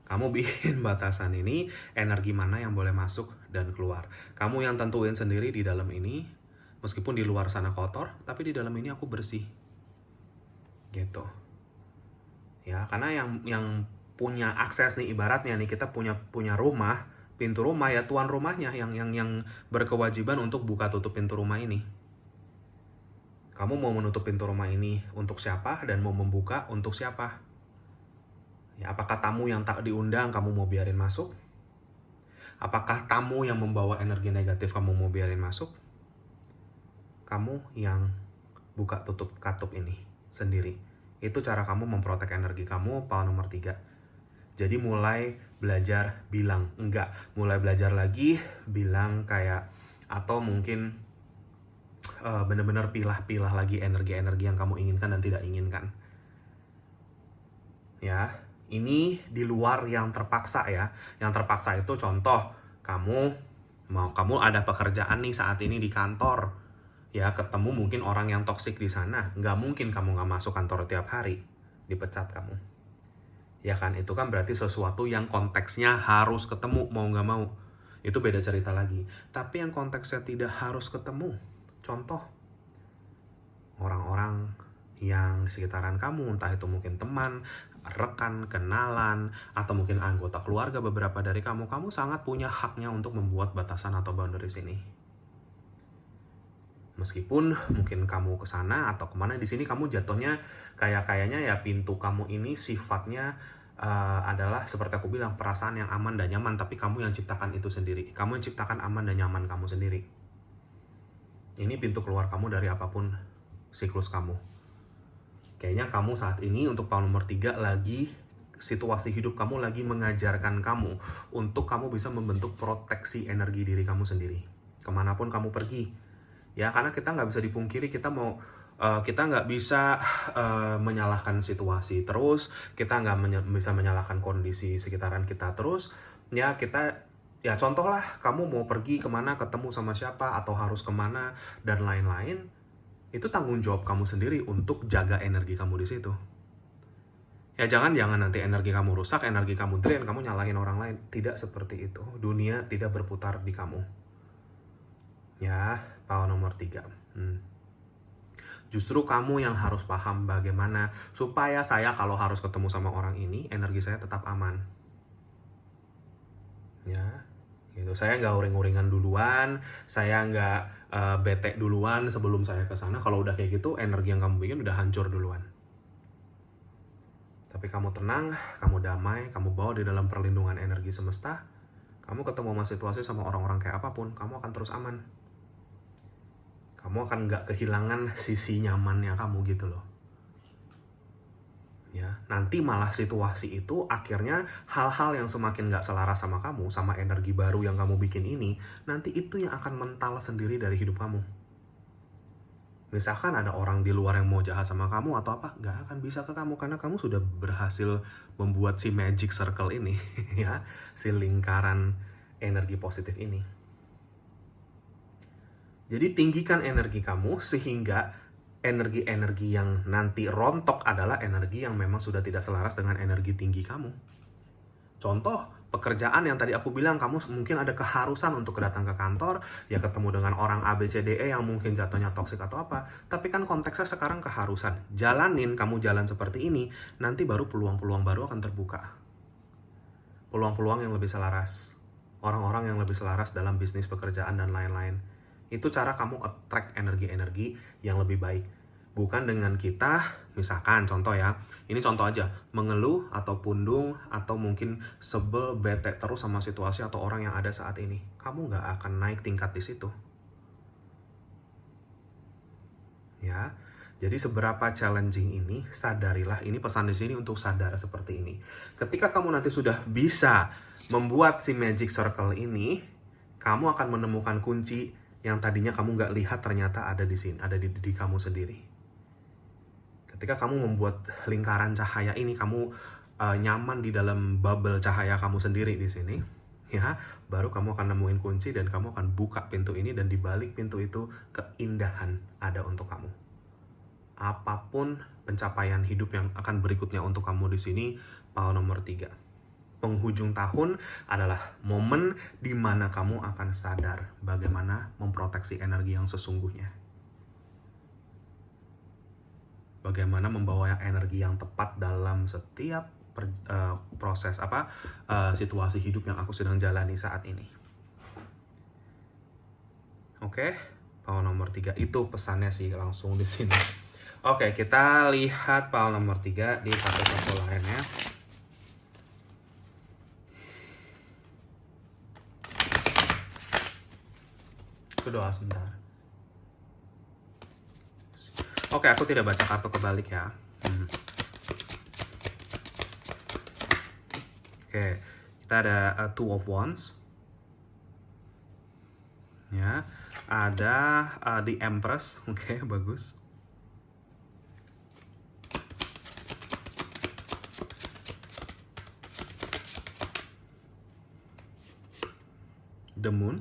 Kamu bikin batasan ini, energi mana yang boleh masuk dan keluar. Kamu yang tentuin sendiri di dalam ini, meskipun di luar sana kotor, tapi di dalam ini aku bersih. Gitu. Ya, karena yang punya akses nih, ibaratnya nih kita punya rumah, pintu rumah, ya tuan rumahnya yang berkewajiban untuk buka tutup pintu rumah ini. Kamu mau menutup pintu rumah ini untuk siapa dan mau membuka untuk siapa? Ya, apakah tamu yang tak diundang kamu mau biarin masuk? Apakah tamu yang membawa energi negatif kamu mau biarin masuk? Kamu yang buka tutup katup ini sendiri. Itu cara kamu memprotek energi kamu, pile nomor 3. Jadi mulai belajar bilang enggak, mulai belajar lagi bilang kayak, atau mungkin benar-benar pilah-pilah lagi energi-energi yang kamu inginkan dan tidak inginkan. Ya, ini di luar yang terpaksa ya. Yang terpaksa itu contoh, kamu ada pekerjaan nih saat ini di kantor. Ya, ketemu mungkin orang yang toksik di sana. Nggak mungkin kamu nggak masuk kantor tiap hari, dipecat kamu. Ya kan, itu kan berarti sesuatu yang konteksnya harus ketemu, mau nggak mau. Itu beda cerita lagi. Tapi yang konteksnya tidak harus ketemu, contoh, orang-orang yang di sekitaran kamu, entah itu mungkin teman, rekan, kenalan, atau mungkin anggota keluarga beberapa dari kamu sangat punya haknya untuk membuat batasan atau boundaries ini. Meskipun mungkin kamu kesana atau kemana, di sini kamu jatuhnya kayaknya ya pintu kamu ini sifatnya adalah seperti aku bilang, perasaan yang aman dan nyaman, tapi kamu yang ciptakan itu sendiri. Kamu yang ciptakan aman dan nyaman kamu sendiri. Ini pintu keluar kamu dari apapun siklus kamu. Kayaknya kamu saat ini untuk pile nomor 3 lagi, situasi hidup kamu lagi mengajarkan kamu untuk kamu bisa membentuk proteksi energi diri kamu sendiri. Kemanapun kamu pergi. Ya, karena kita nggak bisa dipungkiri, kita nggak bisa menyalahkan situasi terus, kita nggak bisa menyalahkan kondisi sekitaran kita terus. Ya contohlah, kamu mau pergi kemana, ketemu sama siapa, atau harus kemana, dan lain-lain, itu tanggung jawab kamu sendiri untuk jaga energi kamu di situ. Ya jangan nanti energi kamu rusak, energi kamu drain, kamu nyalahin orang lain. Tidak seperti itu. Dunia tidak berputar di kamu. Ya, pile nomor 3. Justru kamu yang harus paham bagaimana supaya saya kalau harus ketemu sama orang ini, energi saya tetap aman. Ya, gitu. Saya nggak uring-uringan duluan, saya nggak bete duluan sebelum saya ke sana. Kalau udah kayak gitu, energi yang kamu bikin udah hancur duluan. Tapi kamu tenang, kamu damai, kamu bawa di dalam perlindungan energi semesta, kamu ketemu sama situasi sama orang-orang kayak apapun, kamu akan terus aman. Kamu akan nggak kehilangan sisi nyamannya kamu gitu loh. Ya, nanti malah situasi itu akhirnya hal-hal yang semakin nggak selaras sama kamu, sama energi baru yang kamu bikin ini, nanti itu yang akan mental sendiri dari hidup kamu. Misalkan ada orang di luar yang mau jahat sama kamu atau apa, nggak akan bisa ke kamu karena kamu sudah berhasil membuat si magic circle ini, ya, si lingkaran energi positif ini. Jadi tinggikan energi kamu sehingga energi-energi yang nanti rontok adalah energi yang memang sudah tidak selaras dengan energi tinggi kamu. Contoh, Pekerjaan yang tadi aku bilang kamu mungkin ada keharusan untuk datang ke kantor, ya ketemu dengan orang A, B, C, D, E yang mungkin jatuhnya toksik atau apa. Tapi kan konteksnya sekarang keharusan. Jalanin, kamu jalan seperti ini, nanti baru peluang-peluang baru akan terbuka. Peluang-peluang yang lebih selaras. Orang-orang yang lebih selaras dalam bisnis, pekerjaan, dan lain-lain. Itu cara kamu attract energi-energi yang lebih baik. Bukan dengan kita, misalkan contoh ya, ini contoh aja, mengeluh atau pundung atau mungkin sebel, bete terus sama situasi atau orang yang ada saat ini. Kamu nggak akan naik tingkat di situ. Ya, jadi seberapa challenging ini, sadarilah, ini pesan di sini untuk sadar seperti ini. Ketika kamu nanti sudah bisa membuat si magic circle ini, kamu akan menemukan kunci yang tadinya kamu nggak lihat ternyata ada di sini, ada di diri kamu sendiri. Ketika kamu membuat lingkaran cahaya ini, kamu nyaman di dalam bubble cahaya kamu sendiri di sini, ya, baru kamu akan nemuin kunci dan kamu akan buka pintu ini, dan di balik pintu itu keindahan ada untuk kamu. Apapun pencapaian hidup yang akan berikutnya untuk kamu di sini, power nomor 3. Penghujung tahun adalah momen di mana kamu akan sadar bagaimana memproteksi energi yang sesungguhnya. Bagaimana membawa energi yang tepat dalam setiap proses situasi hidup yang aku sedang jalani saat ini. Oke, power nomor 3 itu pesannya sih langsung di sini. Oke, kita lihat power nomor 3 di kartu-kartu lainnya. Aku doa sebentar. Oke, aku tidak baca kartu kebalik ya. Oke, kita ada Two of Wands. Ya, ada The Empress. Oke, bagus. The Moon.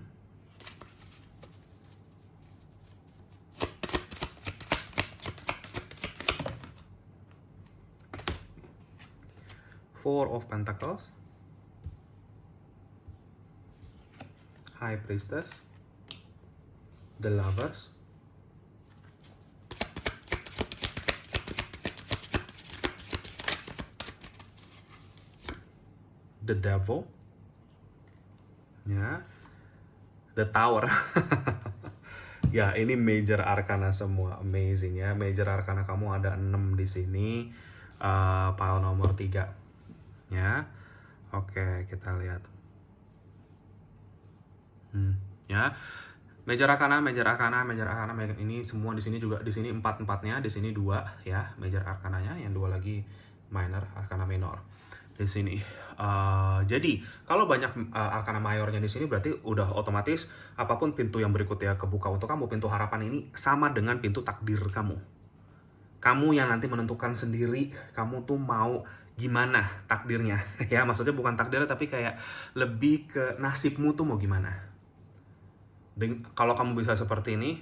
Four of Pentacles. High Priestess. The Lovers. The Devil. Ya. The Tower. Ya, ini major arcana semua. Amazing ya. Major arcana kamu ada 6 di sini. Pile nomor 3. Ya. Oke, kita lihat. Ya. Major arcana ini semua di sini juga, di sini 4-4-nya, di sini 2 ya, major arcananya, yang 2 lagi minor, arcana minor. Di sini. Jadi kalau banyak arcana mayornya di sini berarti udah otomatis apapun pintu yang berikutnya kebuka untuk kamu, pintu harapan ini sama dengan pintu takdir kamu. Kamu yang nanti menentukan sendiri kamu tuh mau gimana takdirnya. Ya, maksudnya bukan takdirnya tapi kayak lebih ke nasibmu tuh mau gimana. Kalau kamu bisa seperti ini,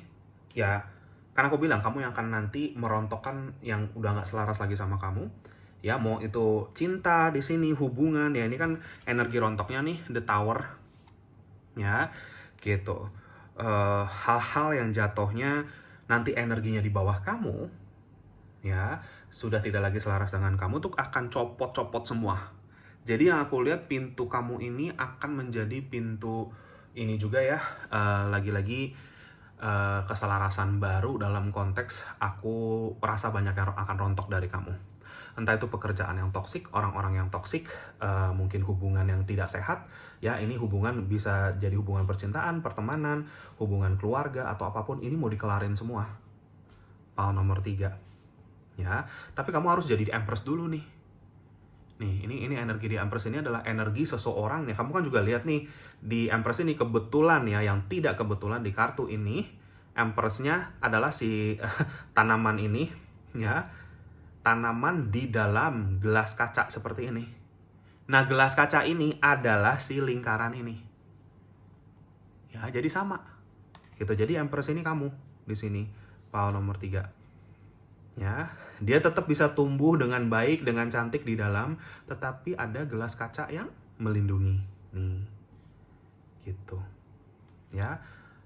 ya karena aku bilang kamu yang akan nanti merontokkan yang udah nggak selaras lagi sama kamu. Ya, mau itu cinta di sini, hubungan, ya ini kan energi rontoknya nih, The Tower. Ya, gitu. Hal-hal yang jatuhnya nanti energinya di bawah kamu, ya, sudah tidak lagi selaras dengan kamu tuh akan copot-copot semua. Jadi yang aku lihat pintu kamu ini akan menjadi pintu ini juga ya, lagi-lagi keselarasan baru dalam konteks aku rasa banyak yang akan rontok dari kamu. Entah itu pekerjaan yang toksik, orang-orang yang toksik, mungkin hubungan yang tidak sehat. Ya, ini hubungan bisa jadi hubungan percintaan, pertemanan, hubungan keluarga, atau apapun. Ini mau dikelarin semua. Power nomor 3. Ya, tapi kamu harus jadi di Empress dulu nih. Nih, ini energi di Empress ini adalah energi seseorang ya. Kamu kan juga lihat nih di Empress ini kebetulan ya, yang tidak kebetulan di kartu ini Empress-nya adalah si tanaman ini ya. Tanaman di dalam gelas kaca seperti ini. Nah, gelas kaca ini adalah si lingkaran ini. Ya, jadi sama. Gitu. Jadi Empress ini kamu di sini. Power nomor 3. Ya, dia tetap bisa tumbuh dengan baik, dengan cantik di dalam, tetapi ada gelas kaca yang melindungi. Nih, gitu. Ya,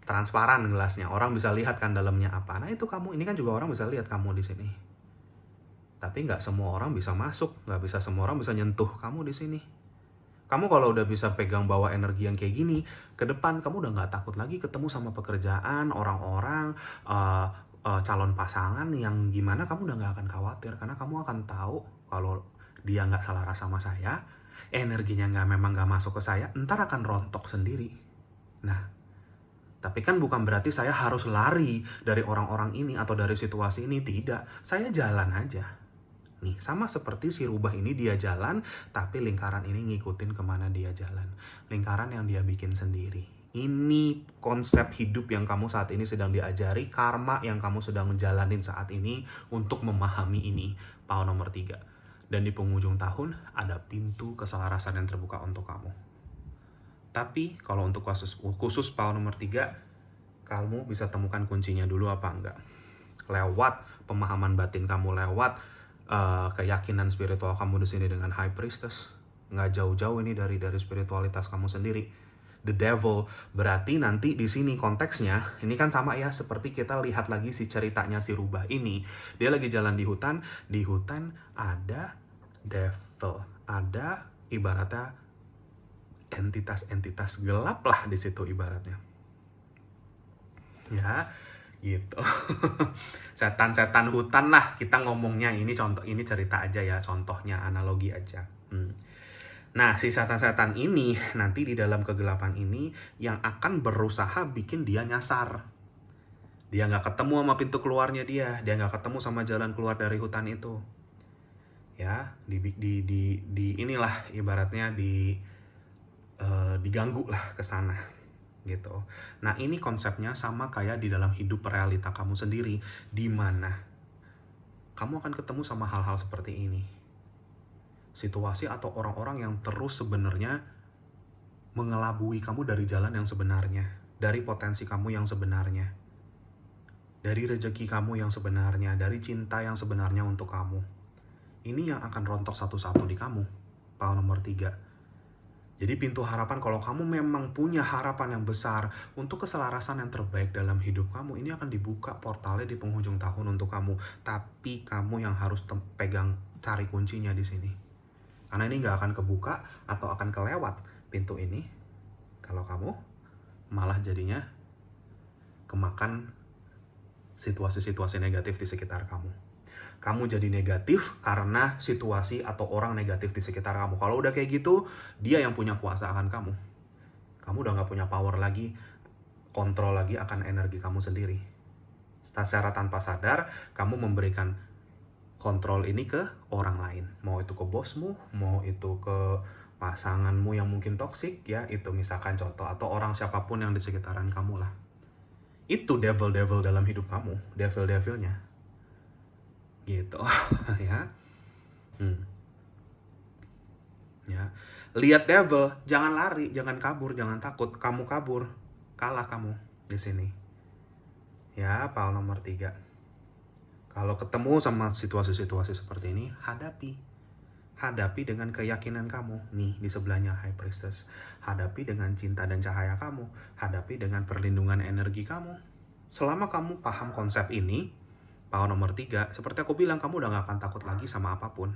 transparan gelasnya. Orang bisa lihat kan dalamnya apa. Nah, itu kamu. Ini kan juga orang bisa lihat kamu di sini. Tapi nggak semua orang bisa masuk. Nggak bisa semua orang bisa nyentuh kamu di sini. Kamu kalau udah bisa pegang bawa energi yang kayak gini, ke depan kamu udah nggak takut lagi ketemu sama pekerjaan, orang-orang, calon pasangan yang gimana, kamu udah nggak akan khawatir. Karena kamu akan tahu kalau dia nggak selaras sama saya, energinya memang nggak masuk ke saya, ntar akan rontok sendiri. Nah, tapi kan bukan berarti saya harus lari dari orang-orang ini atau dari situasi ini. Tidak, saya jalan aja. Nih, sama seperti si rubah ini, dia jalan, tapi lingkaran ini ngikutin kemana dia jalan. Lingkaran yang dia bikin sendiri. Ini konsep hidup yang kamu saat ini sedang diajari, karma yang kamu sedang menjalanin saat ini untuk memahami ini. Power nomor 3. Dan di penghujung tahun, ada pintu keselarasan yang terbuka untuk kamu. Tapi, kalau untuk khusus power nomor 3, kamu bisa temukan kuncinya dulu apa enggak. Lewat pemahaman batin kamu, lewat keyakinan spiritual kamu di sini dengan High Priestess, nggak jauh-jauh ini dari spiritualitas kamu sendiri. The Devil, berarti nanti di sini konteksnya ini kan sama ya, seperti kita lihat lagi si ceritanya si rubah ini. Dia lagi jalan di hutan ada devil, ada ibaratnya entitas-entitas gelap lah di situ ibaratnya. Ya, gitu. Setan-setan hutan lah kita ngomongnya. Ini contoh, ini cerita aja ya, contohnya, analogi aja. Nah, si setan-setan ini nanti di dalam kegelapan ini yang akan berusaha bikin dia nyasar. Dia nggak ketemu sama pintu keluarnya, dia nggak ketemu sama jalan keluar dari hutan itu. Ya, di inilah ibaratnya diganggu lah ke sana. Gitu. Nah, ini konsepnya sama kayak di dalam hidup realita kamu sendiri, di mana kamu akan ketemu sama hal-hal seperti ini. Situasi atau orang-orang yang terus sebenarnya mengelabui kamu dari jalan yang sebenarnya, dari potensi kamu yang sebenarnya, dari rezeki kamu yang sebenarnya, dari cinta yang sebenarnya untuk kamu. Ini yang akan rontok satu-satu di kamu. Power nomor 3. Jadi pintu harapan, kalau kamu memang punya harapan yang besar untuk keselarasan yang terbaik dalam hidup kamu, ini akan dibuka portalnya di penghujung tahun untuk kamu. Tapi kamu yang harus pegang, cari kuncinya di sini. Karena ini nggak akan kebuka atau akan kelewat pintu ini kalau kamu malah jadinya kemakan situasi-situasi negatif di sekitar kamu. Kamu jadi negatif karena situasi atau orang negatif di sekitar kamu. Kalau udah kayak gitu, dia yang punya kuasa akan kamu. Kamu udah gak punya power lagi, kontrol lagi akan energi kamu sendiri. Secara tanpa sadar, kamu memberikan kontrol ini ke orang lain. Mau itu ke bosmu, mau itu ke pasanganmu yang mungkin toksik, ya itu misalkan contoh, atau orang siapapun yang di sekitaran kamu lah. Itu devil-devil dalam hidup kamu, devil-devilnya. Gitu. Ya. Ya. Lihat devil, jangan lari, jangan kabur, jangan takut. Kamu kabur, kalah kamu di sini. Ya, power nomor 3. Kalau ketemu sama situasi-situasi seperti ini, hadapi dengan keyakinan kamu. Nih, di sebelahnya High Priestess. Hadapi dengan cinta dan cahaya kamu. Hadapi dengan perlindungan energi kamu. Selama kamu paham konsep ini, power nomor 3, seperti aku bilang, kamu udah gak akan takut lagi sama apapun.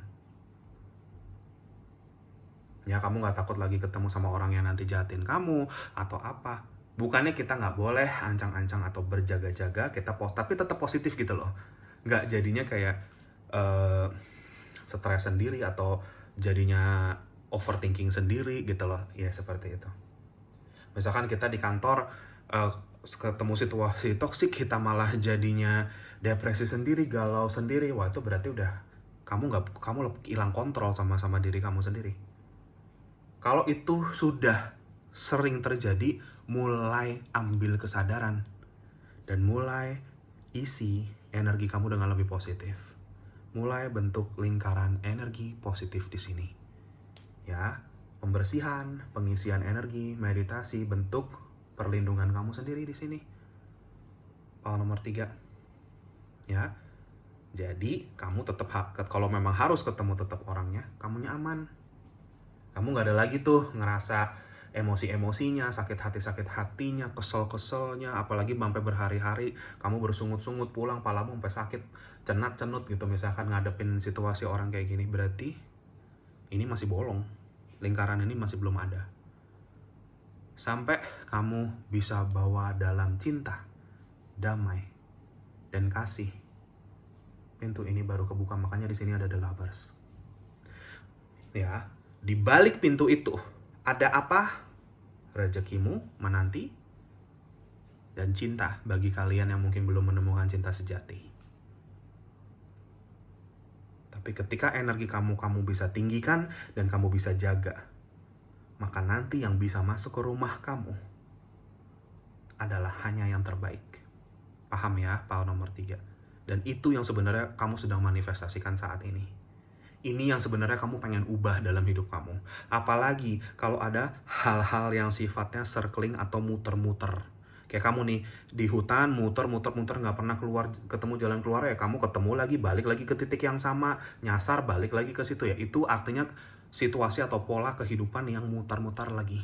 Ya, kamu gak takut lagi ketemu sama orang yang nanti jahatin kamu, atau apa. Bukannya kita gak boleh ancang-ancang atau berjaga-jaga, tapi tetap positif gitu loh. Gak jadinya kayak stres sendiri, atau jadinya overthinking sendiri gitu loh. Ya, seperti itu. Misalkan kita di kantor, ketemu situasi toksik, kita malah jadinya depresi sendiri, galau sendiri. Wah, itu berarti udah kamu hilang kontrol sama diri kamu sendiri. Kalau itu sudah sering terjadi, mulai ambil kesadaran dan mulai isi energi kamu dengan lebih positif. Mulai bentuk lingkaran energi positif di sini. Ya, pembersihan, pengisian energi, meditasi, bentuk perlindungan kamu sendiri di sini. Power nomor 3. Ya, jadi kamu tetap kalau memang harus ketemu tetap orangnya, kamunya aman. Kamu nggak ada lagi tuh ngerasa emosi-emosinya, sakit hatinya, kesel-keselnya, apalagi sampai berhari-hari kamu bersungut-sungut pulang, palamu sampai sakit, cenat-cenut gitu misalkan ngadepin situasi orang kayak gini. Berarti ini masih bolong, lingkaran ini masih belum ada. Sampai kamu bisa bawa dalam cinta, damai, dan kasih, pintu ini baru kebuka. Makanya di sini ada The Lovers. Ya, di balik pintu itu ada apa? Rezekimu menanti dan cinta bagi kalian yang mungkin belum menemukan cinta sejati. Tapi ketika energi kamu bisa tinggikan dan kamu bisa jaga, maka nanti yang bisa masuk ke rumah kamu adalah hanya yang terbaik. Paham ya, PAL nomor 3. Dan itu yang sebenarnya kamu sedang manifestasikan saat ini. Ini yang sebenarnya kamu pengen ubah dalam hidup kamu. Apalagi kalau ada hal-hal yang sifatnya circling atau muter-muter. Kayak kamu nih, di hutan muter-muter nggak pernah ketemu jalan keluar ya. Kamu ketemu lagi, balik lagi ke titik yang sama, nyasar, balik lagi ke situ ya. Itu artinya situasi atau pola kehidupan yang muter-muter lagi.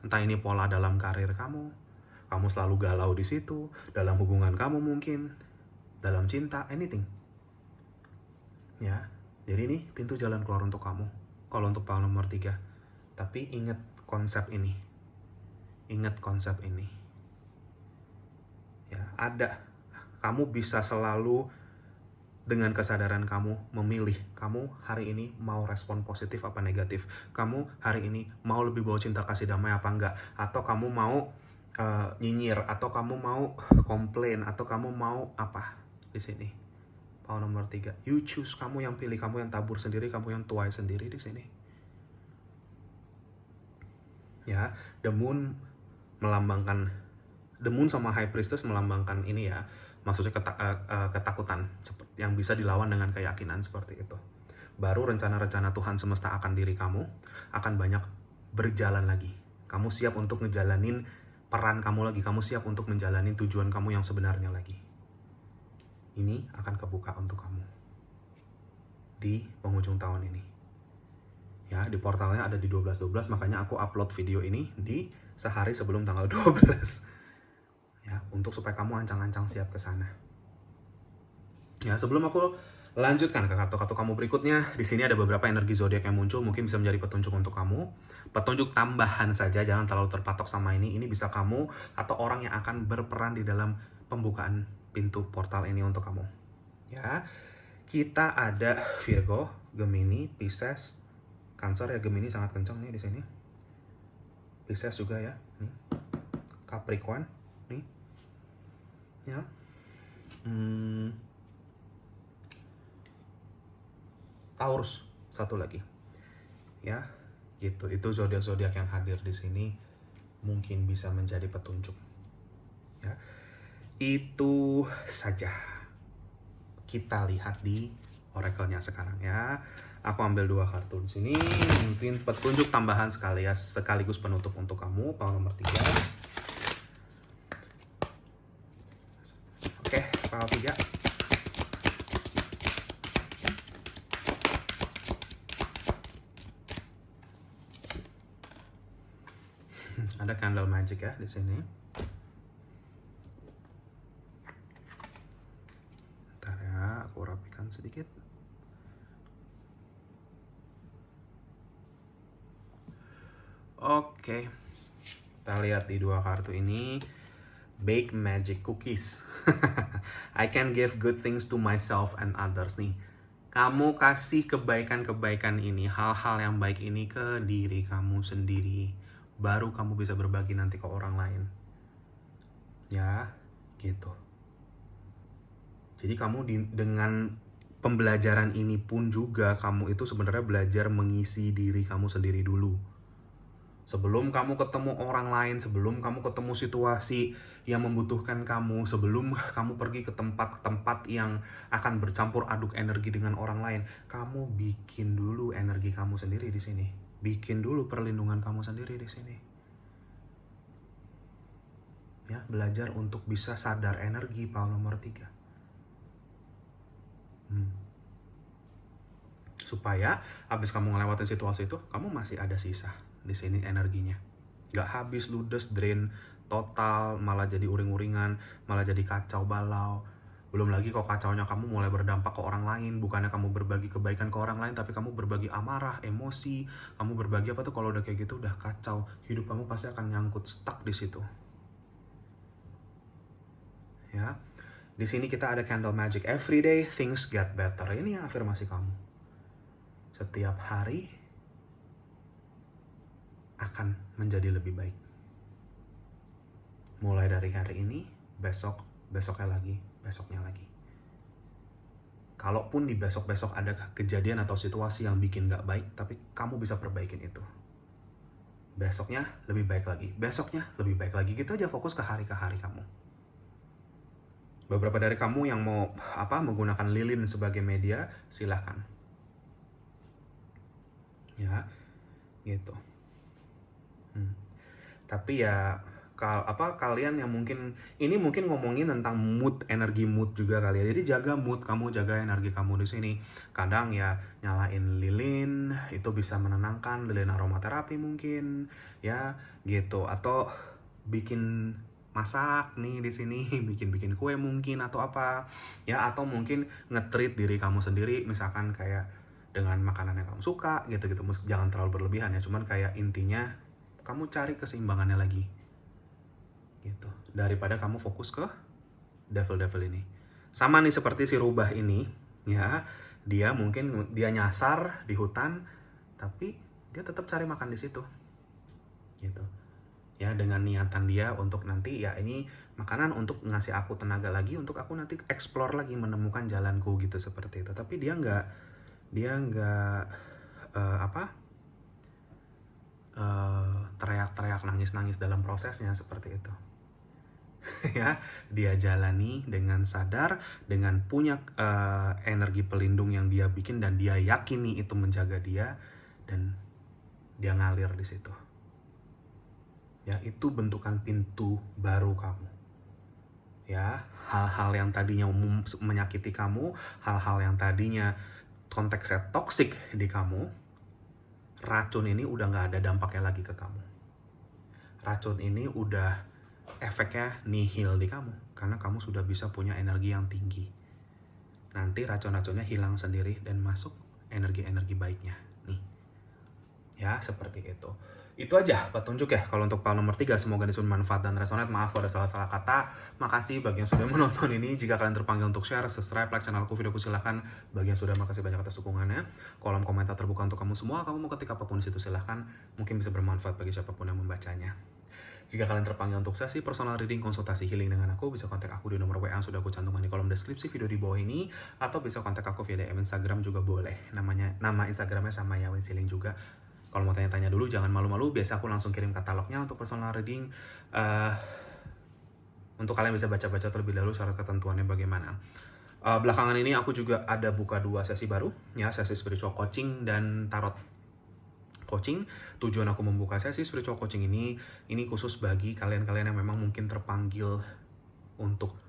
Entah ini pola dalam karir kamu selalu galau di situ, dalam hubungan kamu mungkin, dalam cinta, anything. Ya. Jadi ini pintu jalan keluar untuk kamu. Kalau untuk PAL nomor 3. Tapi ingat konsep ini. Ingat konsep ini. Ya, ada. Kamu bisa selalu dengan kesadaran kamu memilih. Kamu hari ini mau respon positif apa negatif. Kamu hari ini mau lebih bawa cinta kasih damai apa enggak. Atau kamu mau nyinyir. Atau kamu mau komplain. Atau kamu mau apa di sini. PAL nomor 3. You choose, kamu yang pilih, kamu yang tabur sendiri, kamu yang tuai sendiri di sini. Ya, the moon melambangkan, the moon sama high priestess melambangkan ini ya. Maksudnya ketakutan yang bisa dilawan dengan keyakinan seperti itu. Baru rencana-rencana Tuhan semesta akan diri kamu akan banyak berjalan lagi. Kamu siap untuk ngejalanin peran kamu lagi, kamu siap untuk menjalani tujuan kamu yang sebenarnya lagi. Ini akan kebuka untuk kamu di penghujung tahun ini. Ya, di portalnya ada di 12/12, makanya aku upload video ini di sehari sebelum tanggal 12. Ya, untuk supaya kamu ancang-ancang siap ke sana. Ya, sebelum aku lanjutkan ke kartu-kartu kamu berikutnya, di sini ada beberapa energi zodiak yang muncul, mungkin bisa menjadi petunjuk untuk kamu. Petunjuk tambahan saja, jangan terlalu terpatok sama ini. Ini bisa kamu atau orang yang akan berperan di dalam pembukaan pintu portal ini untuk kamu. Ya, kita ada Virgo, Gemini, Pisces, Cancer ya. Gemini sangat kencang nih di sini. Pisces juga ya. Nih. Capricorn, nih. Ya. Taurus satu lagi. Ya, gitu. Itu zodiak-zodiak yang hadir di sini mungkin bisa menjadi petunjuk. Ya. Itu saja. Kita lihat di oracle-nya sekarang ya. Aku ambil 2 kartu di sini, mungkin petunjuk tambahan sekaligus penutup untuk kamu, PAL nomor 3. Oke, PAL 3. Ada candle magic ya di sini. Bentar ya, aku rapikan sedikit. Oke. Kita lihat di 2 kartu ini. Bake magic cookies. I can give good things to myself and others nih. Kamu kasih kebaikan-kebaikan ini, hal-hal yang baik ini ke diri kamu sendiri. Baru kamu bisa berbagi nanti ke orang lain. Ya, gitu. Jadi kamu dengan pembelajaran ini pun juga kamu itu sebenarnya belajar mengisi diri kamu sendiri dulu. Sebelum kamu ketemu orang lain, sebelum kamu ketemu situasi yang membutuhkan kamu, sebelum kamu pergi ke tempat-tempat yang akan bercampur aduk energi dengan orang lain, kamu bikin dulu energi kamu sendiri di sini. Bikin dulu perlindungan kamu sendiri di sini. Ya, belajar untuk bisa sadar energi, PAL nomor 3. supaya habis kamu ngelewatin situasi itu, kamu masih ada sisa di sini energinya. Gak habis, ludes, drain total, malah jadi uring-uringan, malah jadi kacau balau. Belum lagi kalau kacaunya kamu mulai berdampak ke orang lain, bukannya kamu berbagi kebaikan ke orang lain, tapi kamu berbagi amarah, emosi, kamu berbagi apa tuh, kalau udah kayak gitu udah kacau. Hidup kamu pasti akan nyangkut, stuck di situ. Ya. Di sini kita ada candle magic, every day things get better. Ini yang afirmasi kamu. Setiap hari akan menjadi lebih baik. Mulai dari hari ini, besok, besoknya lagi, besoknya lagi. Kalaupun di besok-besok ada kejadian atau situasi yang bikin gak baik, tapi kamu bisa perbaikin itu. Besoknya lebih baik lagi, besoknya lebih baik lagi. Gitu aja, fokus ke hari kamu. Beberapa dari kamu yang mau menggunakan lilin sebagai media, silahkan. Ya, gitu. Tapi ya kalian yang mungkin ngomongin tentang mood, energi mood juga kali ya. Jadi jaga mood kamu, jaga energi kamu di sini. Kadang ya nyalain lilin itu bisa menenangkan, lilin aromaterapi mungkin ya gitu, atau bikin masak nih di sini, bikin kue mungkin atau apa ya, atau mungkin nge-treat diri kamu sendiri, misalkan kayak dengan makanan yang kamu suka gitu-gitu. Jangan terlalu berlebihan ya, cuman kayak intinya kamu cari keseimbangannya lagi gitu, daripada kamu fokus ke devil ini. Sama nih seperti si rubah ini ya, dia mungkin dia nyasar di hutan tapi dia tetap cari makan di situ gitu ya, dengan niatan dia untuk nanti ya ini makanan untuk ngasih aku tenaga lagi untuk aku nanti explore lagi, menemukan jalanku gitu, seperti itu. Tapi dia nggak teriak-teriak, nangis-nangis dalam prosesnya, seperti itu. Ya, dia jalani dengan sadar, dengan punya energi pelindung yang dia bikin dan dia yakini itu menjaga dia, dan dia ngalir di situ. Ya, itu bentukan pintu baru kamu. Ya, hal-hal yang tadinya menyakiti kamu, hal-hal yang tadinya konteksnya toksik di kamu, racun ini udah nggak ada dampaknya lagi ke kamu. Racun ini udah efeknya nihil di kamu, karena kamu sudah bisa punya energi yang tinggi. Nanti racun-racunnya hilang sendiri dan masuk energi-energi baiknya nih. Ya, seperti itu. Itu aja petunjuk ya kalau untuk file nomor 3. Semoga disuruh manfaat dan resonate. Maaf kalau ada salah-salah kata. Makasih bagi yang sudah menonton ini. Jika kalian terpanggil untuk share, subscribe, like channelku, videoku, silahkan. Bagi yang sudah, makasih banyak atas dukungannya. Kolom komentar terbuka untuk kamu semua. Kamu mau ketik apapun di situ, silahkan. Mungkin bisa bermanfaat bagi siapapun yang membacanya. Jika kalian terpanggil untuk sesi personal reading, konsultasi healing dengan aku, bisa kontak aku di nomor WA yang sudah aku cantumkan di kolom deskripsi video di bawah ini, atau bisa kontak aku via DM Instagram juga boleh. Nama Instagramnya sama ya, Winsiling juga. Kalau mau tanya-tanya dulu, jangan malu-malu. Biasa aku langsung kirim katalognya untuk personal reading. Untuk kalian bisa baca-baca terlebih dahulu syarat ketentuannya bagaimana. Belakangan ini aku juga ada buka 2 sesi baru, ya, sesi spiritual coaching dan tarot coaching. Tujuan aku membuka sesi spiritual coaching ini khusus bagi kalian-kalian yang memang mungkin terpanggil untuk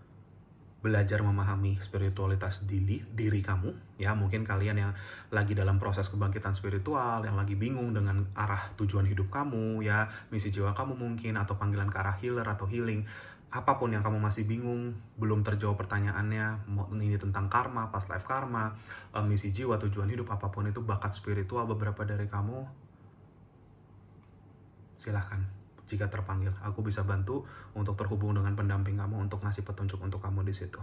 belajar memahami spiritualitas diri kamu, ya. Mungkin kalian yang lagi dalam proses kebangkitan spiritual, yang lagi bingung dengan arah tujuan hidup kamu, ya, misi jiwa kamu mungkin, atau panggilan ke arah healer atau healing. Apapun yang kamu masih bingung, belum terjawab pertanyaannya, ini tentang karma, past life karma, misi jiwa, tujuan hidup, apapun itu, bakat spiritual beberapa dari kamu, silahkan. Jika terpanggil, aku bisa bantu untuk terhubung dengan pendamping kamu untuk ngasih petunjuk untuk kamu di situ.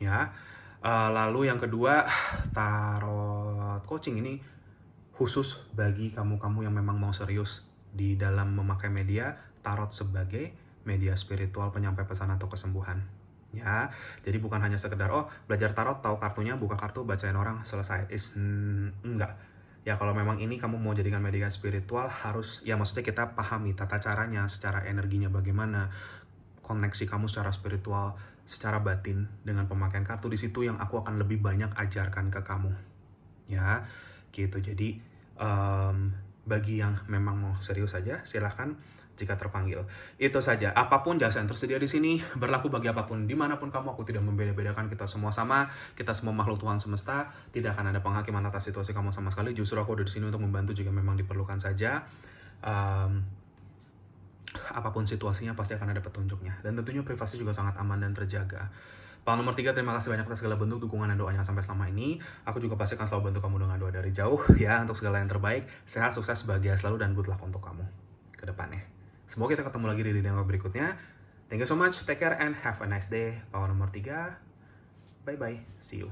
Ya. Lalu yang kedua, tarot coaching ini khusus bagi kamu-kamu yang memang mau serius di dalam memakai media tarot sebagai media spiritual penyampai pesan atau kesembuhan. Ya, jadi bukan hanya sekedar belajar tarot, tahu kartunya, buka kartu, bacain orang, selesai. Enggak. Ya, kalau memang ini kamu mau jadikan media spiritual, harus, ya maksudnya kita pahami tata caranya, secara energinya bagaimana, koneksi kamu secara spiritual, secara batin dengan pemakaian kartu. Di situ yang aku akan lebih banyak ajarkan ke kamu. Ya, gitu. Jadi bagi yang memang mau serius saja, silahkan jika terpanggil. Itu saja. Apapun jasa yang tersedia di sini berlaku bagi apapun dimanapun kamu. Aku tidak membeda-bedakan, kita semua sama. Kita semua makhluk Tuhan semesta. Tidak akan ada penghakiman atas situasi kamu sama sekali. Justru aku ada di sini untuk membantu jika memang diperlukan saja. Apapun situasinya pasti akan ada petunjuknya. Dan tentunya privasi juga sangat aman dan terjaga. Pahlawan nomor 3, terima kasih banyak atas segala bentuk dukungan dan doanya sampai selama ini. Aku juga pasti akan selalu bantu kamu dengan doa dari jauh ya, untuk segala yang terbaik. Sehat, sukses, bahagia selalu, dan good luck untuk kamu ke depannya. Semoga kita ketemu lagi di video berikutnya. Thank you so much, take care and have a nice day. Pahlawan nomor 3, bye-bye, see you.